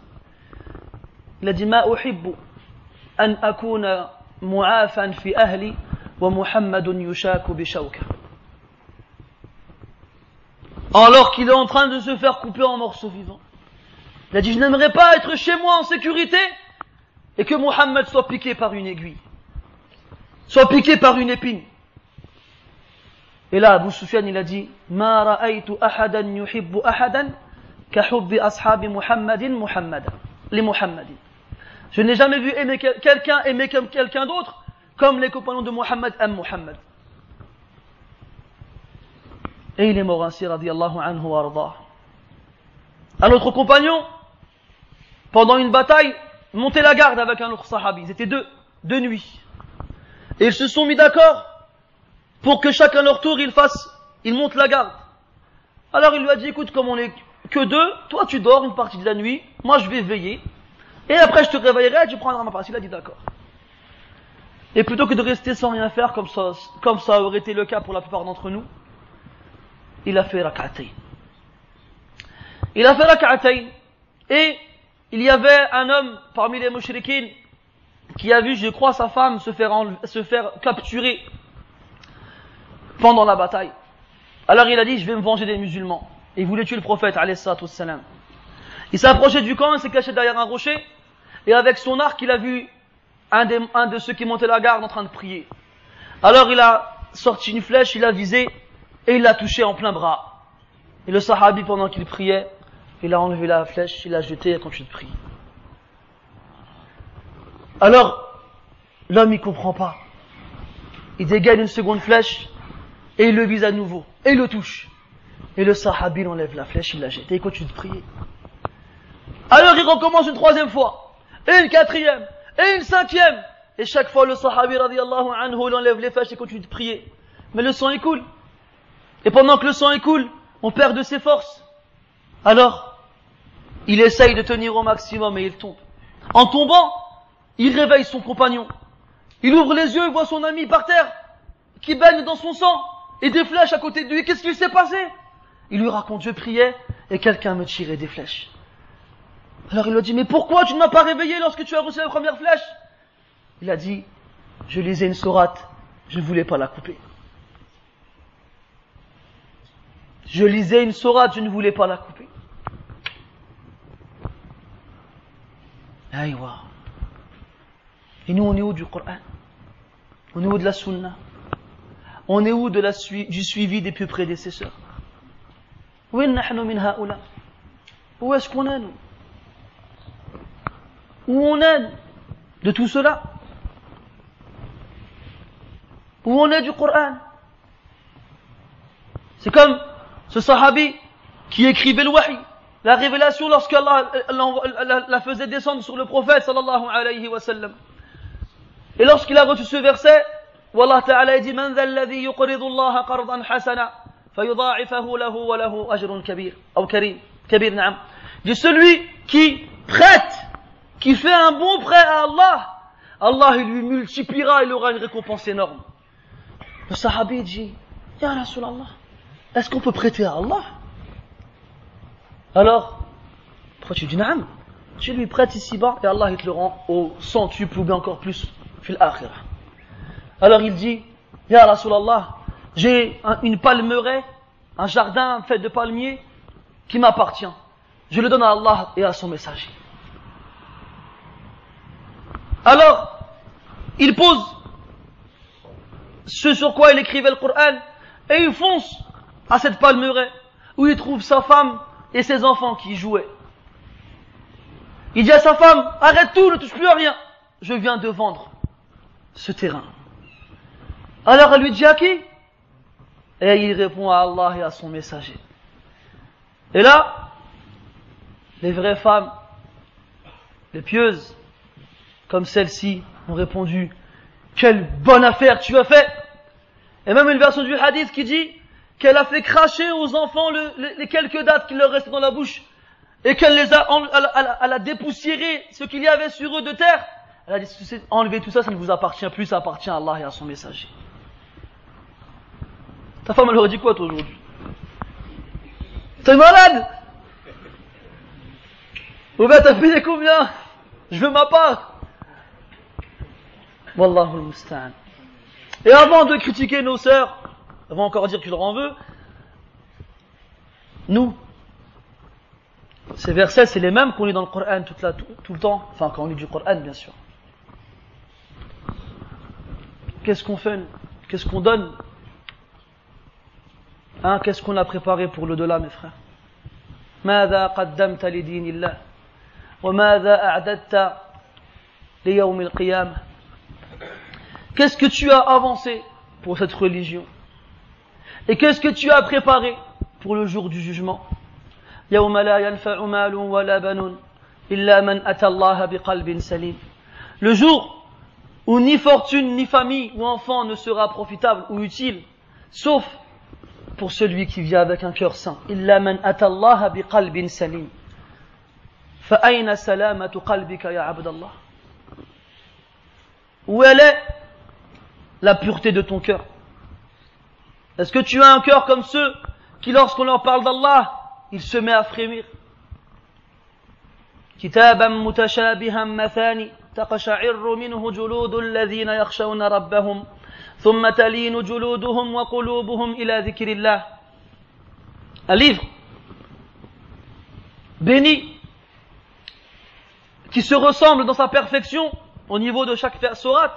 Il a dit, ma uhibbu an akuna mu'afan fi ahli wa Muhammadun yushaku bi shawka. Alors qu'il est en train de se faire couper en morceaux vivants. Il a dit, je n'aimerais pas être chez moi en sécurité et que Muhammad soit piqué par une aiguille, soit piqué par une épine. Et là, Abu Sufyan, il a dit, ma ra'aytu ahadan yuhibbu ahadan ka hubbi ashabi Muhammadin Muhammadan, li Muhammadin. Je n'ai jamais vu quelqu'un aimer comme quelqu'un d'autre, comme les compagnons de Muhammad aiment Muhammad. Et il est mort ainsi, radiyallahu anhu wa ardah. Un autre compagnon, pendant une bataille, montait la garde avec un autre sahabi. Ils étaient deux nuits. Et ils se sont mis d'accord pour que chacun leur tour, ils montent la garde. Alors il lui a dit, écoute, comme on est que deux, toi tu dors une partie de la nuit, moi je vais veiller, et après je te réveillerai et tu prendras ma place. Il a dit d'accord. Et plutôt que de rester sans rien faire, comme ça aurait été le cas pour la plupart d'entre nous, il a fait rak'atayn. Il a fait rak'atayn, et il y avait un homme parmi les mushrikines qui a vu, je crois, sa femme se faire capturer pendant la bataille. Alors il a dit, je vais me venger des musulmans. Et il voulait tuer le prophète, alayhi salatu wassalam. Il s'est approché du camp, il s'est caché derrière un rocher, et avec son arc, il a vu un de ceux qui montaient la garde en train de prier. Alors il a sorti une flèche, il a visé, et il l'a touché en plein bras. Et le sahabi, pendant qu'il priait, il a enlevé la flèche, il l'a jetée et continue de prier. Alors, l'homme il comprend pas. Il dégaine une seconde flèche, et il le vise à nouveau, et il le touche. Et le sahabi il enlève la flèche, il la jette, et il continue de prier. Alors il recommence une troisième fois, et une quatrième, et une cinquième. Et chaque fois le sahabi radiyallahu anhu, il enlève les flèches et continue de prier. Mais le sang écoule. Et pendant que le sang écoule, on perd de ses forces. Alors, il essaye de tenir au maximum et il tombe. En tombant, il réveille son compagnon. Il ouvre les yeux et voit son ami par terre, qui baigne dans son sang, et des flèches à côté de lui. Qu'est-ce qu'il s'est passé? Il lui raconte, je priais, et quelqu'un me tirait des flèches. Alors il lui dit, mais pourquoi tu ne m'as pas réveillé lorsque tu as reçu la première flèche? Il a dit, je lisais une sourate, je ne voulais pas la couper. Je lisais une sourate, je ne voulais pas la couper. Aïwa. Et nous, on est où du Coran? On est où de la Sunna? On est où du suivi des plus prédécesseurs? Où est-ce qu'on est, nous? Où on est de tout cela? Où on est du Coran? C'est comme ce sahabi qui écrivait le wahi, la révélation lorsqu'Allah la faisait descendre sur le prophète sallallahu alayhi wa sallam. Et lorsqu'il a reçu ce verset, Wallah ta'ala dit, Man dha alladhi yuqridu Allah qardan hasana fayudha'ifahu lahu wa lahu ajrun kabir. Ou karim, kabir na'am. De celui qui prête, qui fait un bon prêt à Allah, Allah il lui multipliera, il aura une récompense énorme. Le sahabi dit, Ya Rasulallah, est-ce qu'on peut prêter à Allah? Alors, pourquoi tu dis Naam? Tu lui prêtes ici-bas et Allah il te le rend au centuple ou bien encore plus fil akhirah. Alors il dit, Ya Rasulallah, j'ai une palmeraie, un jardin fait de palmiers qui m'appartient. Je le donne à Allah et à son messager. Alors, il pose ce sur quoi il écrivait le Coran et il fonce à cette palmeraie où il trouve sa femme et ses enfants qui jouaient. Il dit à sa femme, arrête tout, ne touche plus à rien. Je viens de vendre ce terrain. Alors elle lui dit à qui? Et il répond à Allah et à son messager. Et là, les vraies femmes, les pieuses, comme celle-ci, ont répondu, quelle bonne affaire tu as fait. Et même une version du hadith qui dit qu'elle a fait cracher aux enfants les quelques dattes qui leur restaient dans la bouche et qu'elle elle a dépoussiéré ce qu'il y avait sur eux de terre. Elle a dit, enlevez tout ça, ça ne vous appartient plus, ça appartient à Allah et à son messager. Ta femme elle aurait dit quoi toi aujourd'hui? T'es malade? Ou bien t'as payé combien? Je veux ma part. Wallahu al-musta'an. Et avant de critiquer nos sœurs, avant encore dire que je leur en veux, nous, ces versets, c'est les mêmes qu'on lit dans le Coran tout le temps, enfin quand on lit du Coran bien sûr. Qu'est-ce qu'on fait? Qu'est-ce qu'on donne? Hein, qu'est-ce qu'on a préparé pour l'au-delà, mes frères? ماذا قدمت لدين الله وماذا أعددت ليوم القيامة. Qu'est-ce que tu as avancé pour cette religion? Et qu'est-ce que tu as préparé pour le jour du jugement? يوم لا ينفع مال ولا بنون إلا من أتى الله بقلب سليم. Le jour où ni fortune, ni famille ou enfant ne sera profitable ou utile, sauf pour celui qui vient avec un cœur saint. إلا من أتى الله بقلب سليم. فأين سلامة قلبك يا عبد الله? Où elle est la pureté de ton cœur? Est-ce que tu as un cœur comme ceux qui, lorsqu'on leur parle d'Allah, il se met à frémir? كتابا متشابها مثاني تقشعر منه جلود الذين يخشون ربهم ثم تلين جلودهم وقلوبهم إلى ذكر الله. Un livre béni qui se ressemble dans sa perfection au niveau de chaque sourate,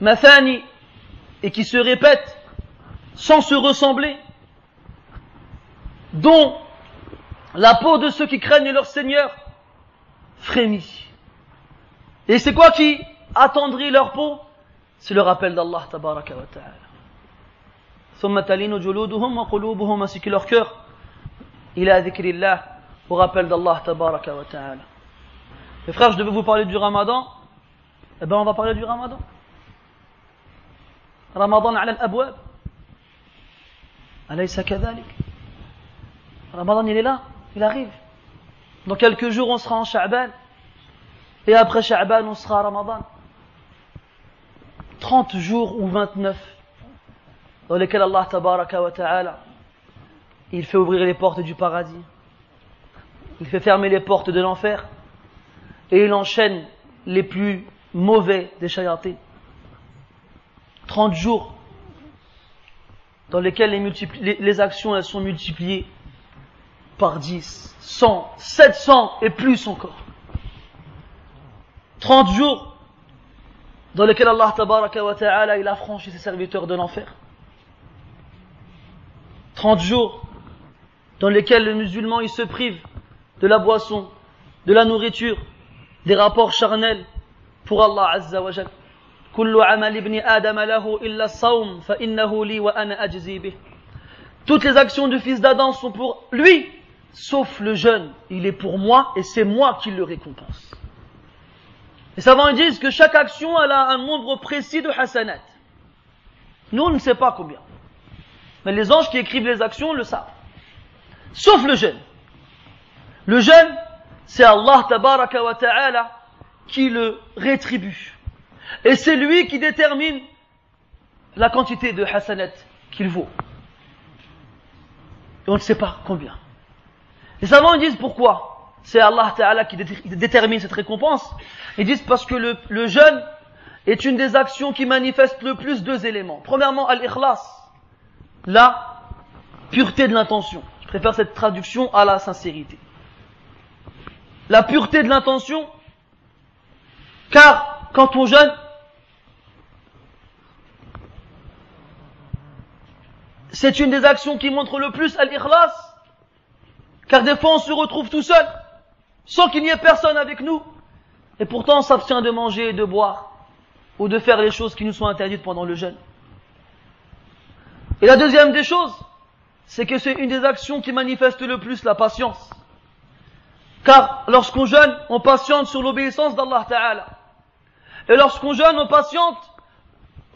Mathani, et qui se répète sans se ressembler, dont la peau de ceux qui craignent leur Seigneur frémit. Et c'est quoi qui attendrit leur peau? C'est le rappel d'Allah tabaraka wa ta'ala. ثم تلين جلودهم وقلوبهم, ainsi que leur cœur, إلى ذكر الله, au rappel d'Allah tabaraka wa ta'ala. Mes frères, je devais vous parler du Ramadan. Eh bien, on va parler du Ramadan. Ramadan ala al-abwab. Alaysa kadhalik. Ramadan, il est là, il arrive. Dans quelques jours, on sera en Sha'ban. Et après Sha'ban, on sera à Ramadan. 30 jours ou 29, dans lesquels Allah tabaraka wa ta'ala, il fait ouvrir les portes du paradis. Il fait fermer les portes de l'enfer. Et il enchaîne les plus mauvais des shayatés. 30 jours dans lesquels les actions elles sont multipliées par 10, 100, 700 et plus encore. 30 jours dans lesquels Allah tabaraka wa ta'ala il affranchit ses serviteurs de l'enfer. 30 jours dans lesquels le musulman il se prive de la boisson, de la nourriture, des rapports charnels pour Allah azza wa jal. Kullu amal ibn Adam lahu illa as-sawm fa innahu li wa ana ajzi bih. Toutes les actions du fils d'Adam sont pour lui, sauf le jeûne. Il est pour moi et c'est moi qui le récompense. Les savants disent que chaque action elle a un nombre précis de hasanat. Nous on ne sait pas combien. Mais les anges qui écrivent les actions le savent. Sauf le jeûne. Le jeûne, c'est Allah tabaraka wa ta'ala qui le rétribue. Et c'est lui qui détermine la quantité de hasanat qu'il vaut. Et on ne sait pas combien. Les savants disent pourquoi. C'est Allah ta'ala qui détermine cette récompense. Ils disent parce que le jeûne est une des actions qui manifeste le plus deux éléments. Premièrement, al-ikhlas, la pureté de l'intention. Je préfère cette traduction à la sincérité. La pureté de l'intention, car quand on jeûne, c'est une des actions qui montre le plus al-ikhlas, car des fois on se retrouve tout seul, sans qu'il n'y ait personne avec nous, et pourtant on s'abstient de manger et de boire, ou de faire les choses qui nous sont interdites pendant le jeûne. Et la deuxième des choses, c'est que c'est une des actions qui manifeste le plus la patience. Car lorsqu'on jeûne, on patiente sur l'obéissance d'Allah Ta'ala. Et lorsqu'on jeûne, on patiente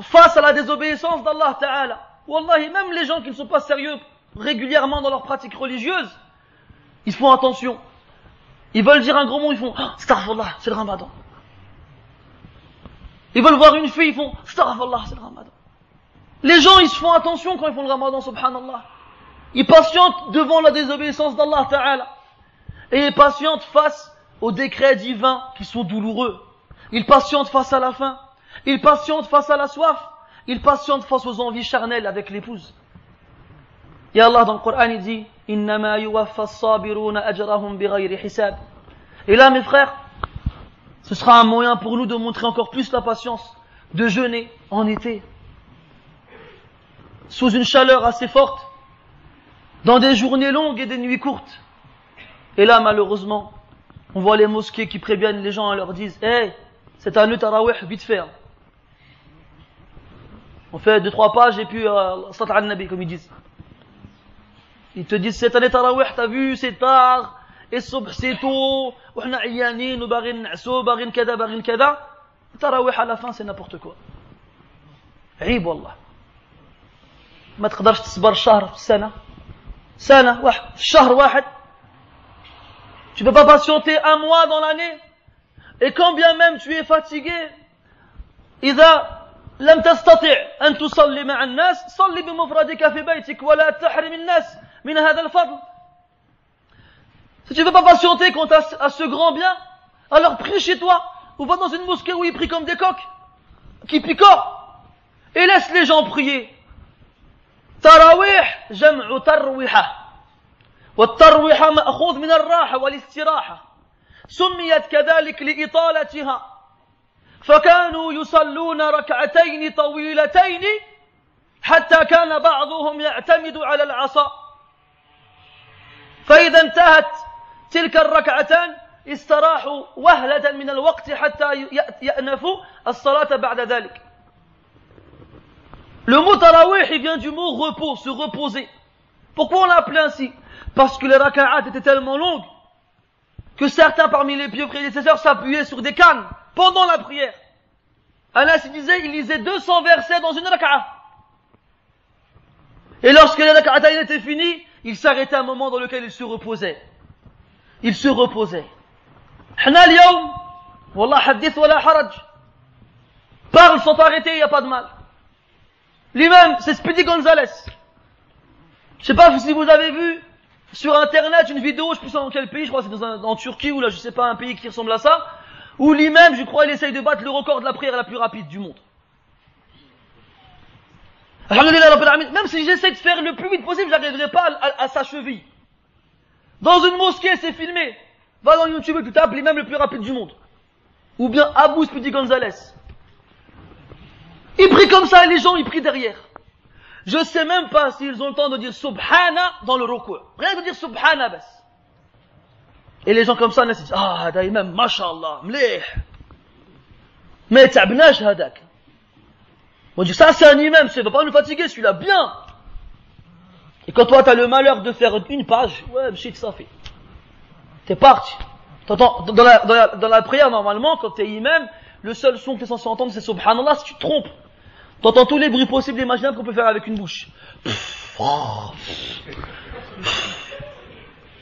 face à la désobéissance d'Allah Ta'ala. Wallahi, même les gens qui ne sont pas sérieux régulièrement dans leurs pratiques religieuses, ils font attention. Ils veulent dire un gros mot, ils font Astaghfirullah, c'est le Ramadan. Ils veulent voir une fille, ils font Astaghfirullah, c'est le Ramadan. Les gens, ils se font attention quand ils font le Ramadan, subhanallah. Ils patientent devant la désobéissance d'Allah Ta'ala. Et ils patientent face aux décrets divins qui sont douloureux. Ils patientent face à la faim. Ils patientent face à la soif. Ils patientent face aux envies charnelles avec l'épouse. Et Allah dans le Coran il dit Innama yuwaffa as-sabiruna ajrahum bighayri hisab. Et là mes frères, ce sera un moyen pour nous de montrer encore plus la patience, de jeûner en été, sous une chaleur assez forte, dans des journées longues et des nuits courtes. Et là, malheureusement, on voit les mosquées qui préviennent les gens et leur disent hey, c'est un tarawih vite fait. Hein. On fait 2-3 pages et puis Salat al-Nabi, comme ils disent. Ils te disent cette année tarawih, t'as vu, c'est tard, et subh c'est tôt, وحنا عيانين وباغيين نعسو باغيين كذا باغيين كذا. Tarawih à la fin c'est n'importe quoi. عيب والله. ما تقدرش تصبر شهر في السنة. سنة واحد في الشهر واحد. Tu peux pas patienter un mois dans l'année. Et quand bien même tu es fatigué, إذا لم تستطع أن تصلي مع الناس صلي بمفردك في بيتك ولا تحرم الناس من هذا الفضل. Si tu ne veux pas patienter quant à ce grand bien, alors prie chez toi, ou va dans une mosquée où ils prient comme des coqs, qui picorent, et laisse les gens prier. Tarawih, jam'u tarwiha. والترويحة مأخوذ من الراحة والاستراحة. سميت كذلك لإطالتها. فكانوا يصلون ركعتين طويلتين حتى كان بعضهم يعتمد على العصا. فإذا انتهت تلك الركعتان استراحوا وهلة من الوقت حتى يأنفوا الصلاة بعد ذلك. Le mot tarawih il vient du mot repos, se reposer. Pourquoi on l'a appelé ainsi? Parce que les raka'at étaient tellement longues que certains parmi les pieux prédécesseurs s'appuyaient sur des cannes pendant la prière. Anas il lisait 200 versets dans une raka'a. Et lorsque les raka'at étaient finis, il s'arrêtait un moment dans lequel il se reposait. Il se reposait. حنا اليوم والله حدث ولا حرج. Parle sans t'arrêter, il n'y a pas de mal. L'imam, c'est Speedy Gonzalez. Je sais pas si vous avez vu sur internet une vidéo, je sais plus dans quel pays, je crois que c'est en Turquie ou là, je sais pas, un pays qui ressemble à ça, où l'imam, je crois, il essaye de battre le record de la prière la plus rapide du monde. Alhamdulillah Rabbil Alamin, même si j'essaie de faire le plus vite possible, j'arriverai pas à sa cheville. Dans une mosquée, c'est filmé. Va dans YouTube et tu tapes l'imam le plus rapide du monde. Ou bien Abu Speedy Gonzalez. Il prie comme ça et les gens, ils prient derrière. Je sais même pas s'ils ont le temps de dire Subhana dans le ruku'. Rien de dire Subhana bas. Et les gens comme ça, ils disent, ah, hada imam, mashallah, mlih. Mais ta'bnash hadak. On dit, ça c'est un imam, ça va pas nous fatiguer, celui-là, bien. Et quand toi t'as le malheur de faire une page, ouais, mchit, ça fait. T'es parti. T'entends, dans la prière, normalement, quand t'es imam, le seul son que t'es censé entendre, c'est Subhanallah, si tu te trompes. T'entends tous les bruits possibles et imaginables qu'on peut faire avec une bouche.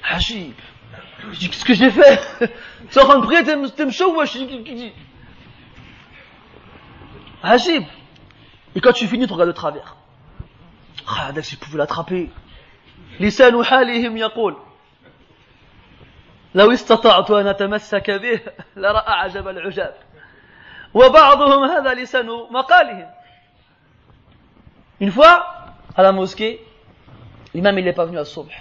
Hachib. Je dis, qu'est-ce que j'ai fait? Tu es en train de prier, t'es chaud, ouais, je dis. Hachib. Et quand tu finis, tu regardes de travers. Ah, dès que je pouvais l'attraper. لسان حالهم يقول لو استطعت أن أتمسك به لرأى عجب العجاب وبعضهم هذا لسان مقالهم. Une fois, à la mosquée, l'imam il n'est pas venu à Subh.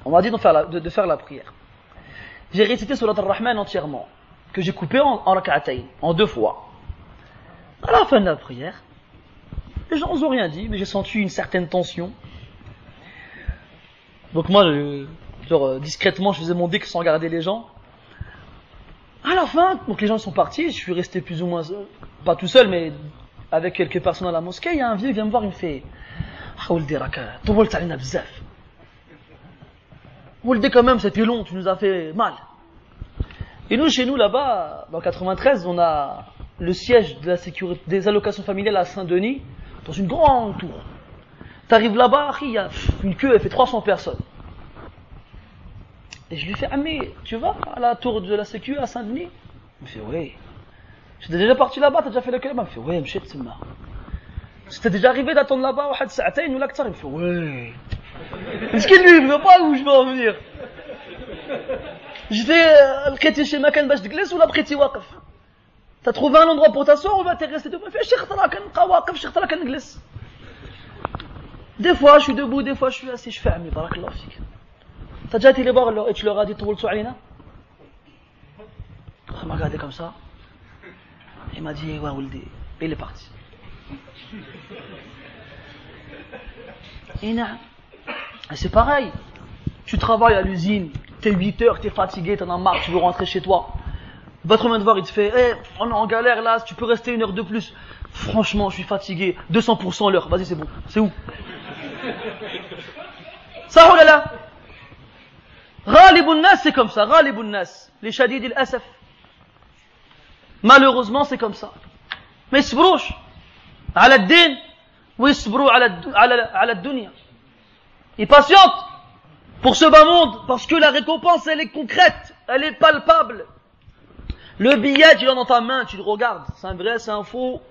On m'a dit de faire la prière. J'ai récité Surat Ar-Rahman entièrement, que j'ai coupé en rak'atayn, en 2 fois. À la fin de la prière, les gens n'ont rien dit, mais j'ai senti une certaine tension. Donc moi, discrètement, je faisais mon dick sans regarder les gens. À la fin, donc les gens sont partis, je suis resté plus ou moins, pas tout seul, mais avec quelques personnes à la mosquée. Il y a un vieux qui vient me voir, il me fait Wolde quand même, c'était long, tu nous as fait mal. Et nous, chez nous, là-bas, dans 93, on a le siège de la sécurité, des allocations familiales à Saint-Denis, dans une grande tour. T'arrives là-bas, il y a une queue, elle fait 300 personnes. Et je lui fais, ah mais, tu vas à la tour de la sécu à Saint-Denis? Il me fait, oui. J'étais déjà parti là-bas, t'as déjà fait le club? Il me fait, oui, m'chit, c'est marrant. C'était déjà arrivé d'attendre là-bas, واحد ساعتين ولا أكثر? Il me fait, oui. Est-ce qu'il lui, il ne veut pas où je vais en venir? Je fais, لقيتي شي مكان باش تجلس ولا بقيتي واقف؟ T'as trouvé un endroit pour t'asseoir ou t'es resté debout? Il me fait, شيخ ترى كنبقى واقف, شيخ ترى كنجلس. Des fois, je suis debout, des fois, je suis assis, je fais, ami, barakallahu fik. T'as déjà été les voir et tu leur as dit, طولتوا علينا? Il m'a regardé comme ça. Il m'a dit, ouais, Woldi. Et il est parti. Et c'est pareil. Tu travailles à l'usine, t'es 8 heures, t'es fatigué, t'en as marre, tu veux rentrer chez toi. Votre main de voir, il te fait, hey, on est en galère là, tu peux rester 1 heure de plus. Franchement, je suis fatigué. 200% l'heure. Vas-y, c'est bon. C'est où? Ça ou là? غالب الناس c'est comme ça, غالب الناس لشديد الأسف. Malheureusement c'est comme ça. ما يصبروش على الدين ويصبروا على الدنيا. Ils patientent pour ce bas monde parce que la récompense elle est concrète, elle est palpable. Le billet tu l'as dans ta main, tu le regardes, c'est un vrai, c'est un faux,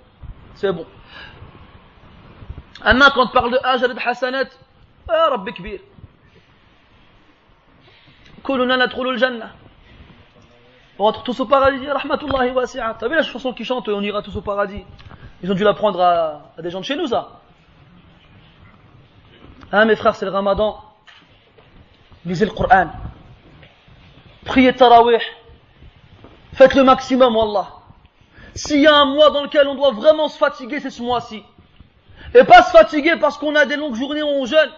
c'est bon. Maintenant quand on parle de أجر حسنات يا رب كبير. كلنا ندخل الجنة. On rentre tous au paradis, rahmatullahi wasi'a. T'as vu la chanson qui chante, on ira tous au paradis? Ils ont dû l'apprendre à des gens de chez nous, ça. Hein, mes frères, c'est le ramadan. Lisez le Coran. Priez tarawih. Faites le maximum, wallah. S'il y a un mois dans lequel on doit vraiment se fatiguer, c'est ce mois-ci. Et pas se fatiguer parce qu'on a des longues journées où on jeûne,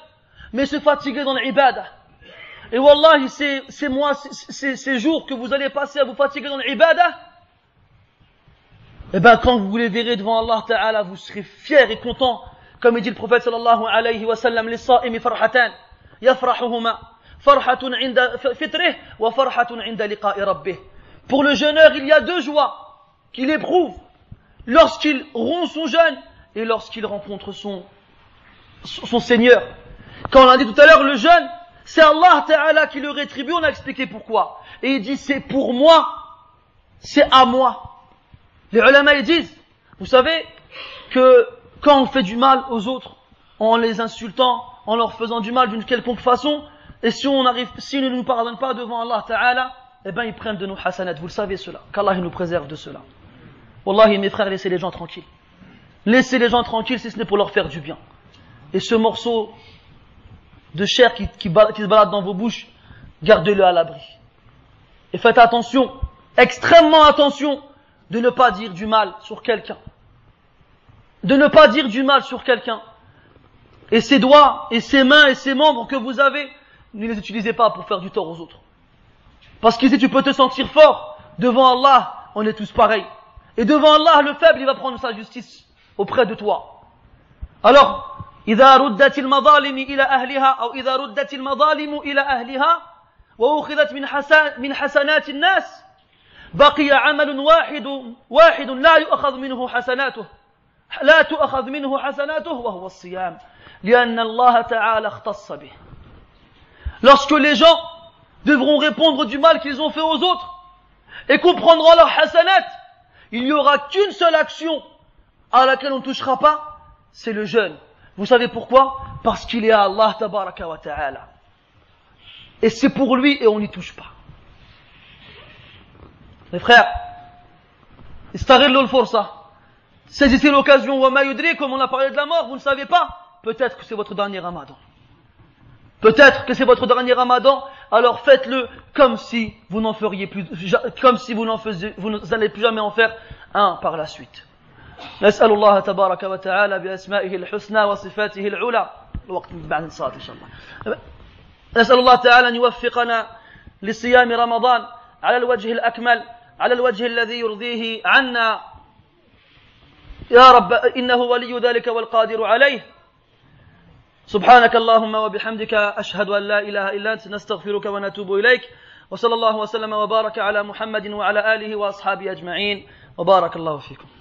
mais se fatiguer dans l'ibadah. Et wallahi, ces jours que vous allez passer à vous fatiguer dans l'ibadah, eh ben, quand vous les verrez devant Allah Ta'ala, vous serez fiers et contents. Comme il dit le prophète sallallahu alayhi wa sallam, les sa'imi farhatan, yafrahuhuma, farhatun inda fitrih, wa farhatun inda liqa'i rabbih. Pour le jeûneur, il y a deux joies qu'il éprouve lorsqu'il rompt son jeûne et lorsqu'il rencontre son Seigneur. Quand on l'a dit tout à l'heure, le jeûne, c'est Allah Ta'ala qui le rétribue, on a expliqué pourquoi. Et il dit, c'est pour moi, c'est à moi. Les ulama ils disent, vous savez, que quand on fait du mal aux autres, en les insultant, en leur faisant du mal d'une quelconque façon, et s'ils ne nous pardonnent pas devant Allah Ta'ala, eh ben ils prennent de nos hasanat, vous le savez cela, qu'Allah nous préserve de cela. Wallahi mes frères, laissez les gens tranquilles. Laissez les gens tranquilles si ce n'est pour leur faire du bien. Et ce morceau de chair qui se balade dans vos bouches, gardez-le à l'abri. Et faites attention, extrêmement attention, de ne pas dire du mal sur quelqu'un. De ne pas dire du mal sur quelqu'un. Et ses doigts, et ses mains, et ses membres que vous avez, ne les utilisez pas pour faire du tort aux autres. Parce qu'ici tu peux te sentir fort, devant Allah, on est tous pareils. Et devant Allah, le faible, il va prendre sa justice auprès de toi. Alors, إذا ردت المظالم إلى أهلها أو إذا ردت المظالم إلى أهلها وأخذت من حسنات الناس بقي عمل واحد لا يؤخذ منه حسناته وهو الصيام لأن الله تعالى اختص به. Lorsque les gens devront répondre du mal qu'ils ont fait aux autres et comprendront leur hasanat, il n'y aura qu'une seule action à laquelle on ne touchera pas, c'est le jeûne. Vous savez pourquoi? Parce qu'il est à Allah tabaraka wa ta'ala. Et c'est pour lui et on n'y touche pas. Les frères, istaghilu al-fursa. Saisissez l'occasion, wa ma yudri, comme on a parlé de la mort, vous ne savez pas. Peut-être que c'est votre dernier ramadan. Peut-être que c'est votre dernier ramadan, alors faites-le comme si vous n'en feriez plus, comme si vous n'allez plus jamais en faire un par la suite. نسأل الله تبارك وتعالى بأسمائه الحسنى وصفاته العلى الوقت بعد الصلاة إن شاء الله نسأل الله تعالى أن يوفقنا لصيام رمضان على الوجه الأكمل على الوجه الذي يرضيه عنا يا رب إنه ولي ذلك والقادر عليه سبحانك اللهم وبحمدك أشهد أن لا إله إلا أنت نستغفرك ونتوب إليك وصلى الله وسلم وبارك على محمد وعلى آله وأصحابه أجمعين وبارك الله فيكم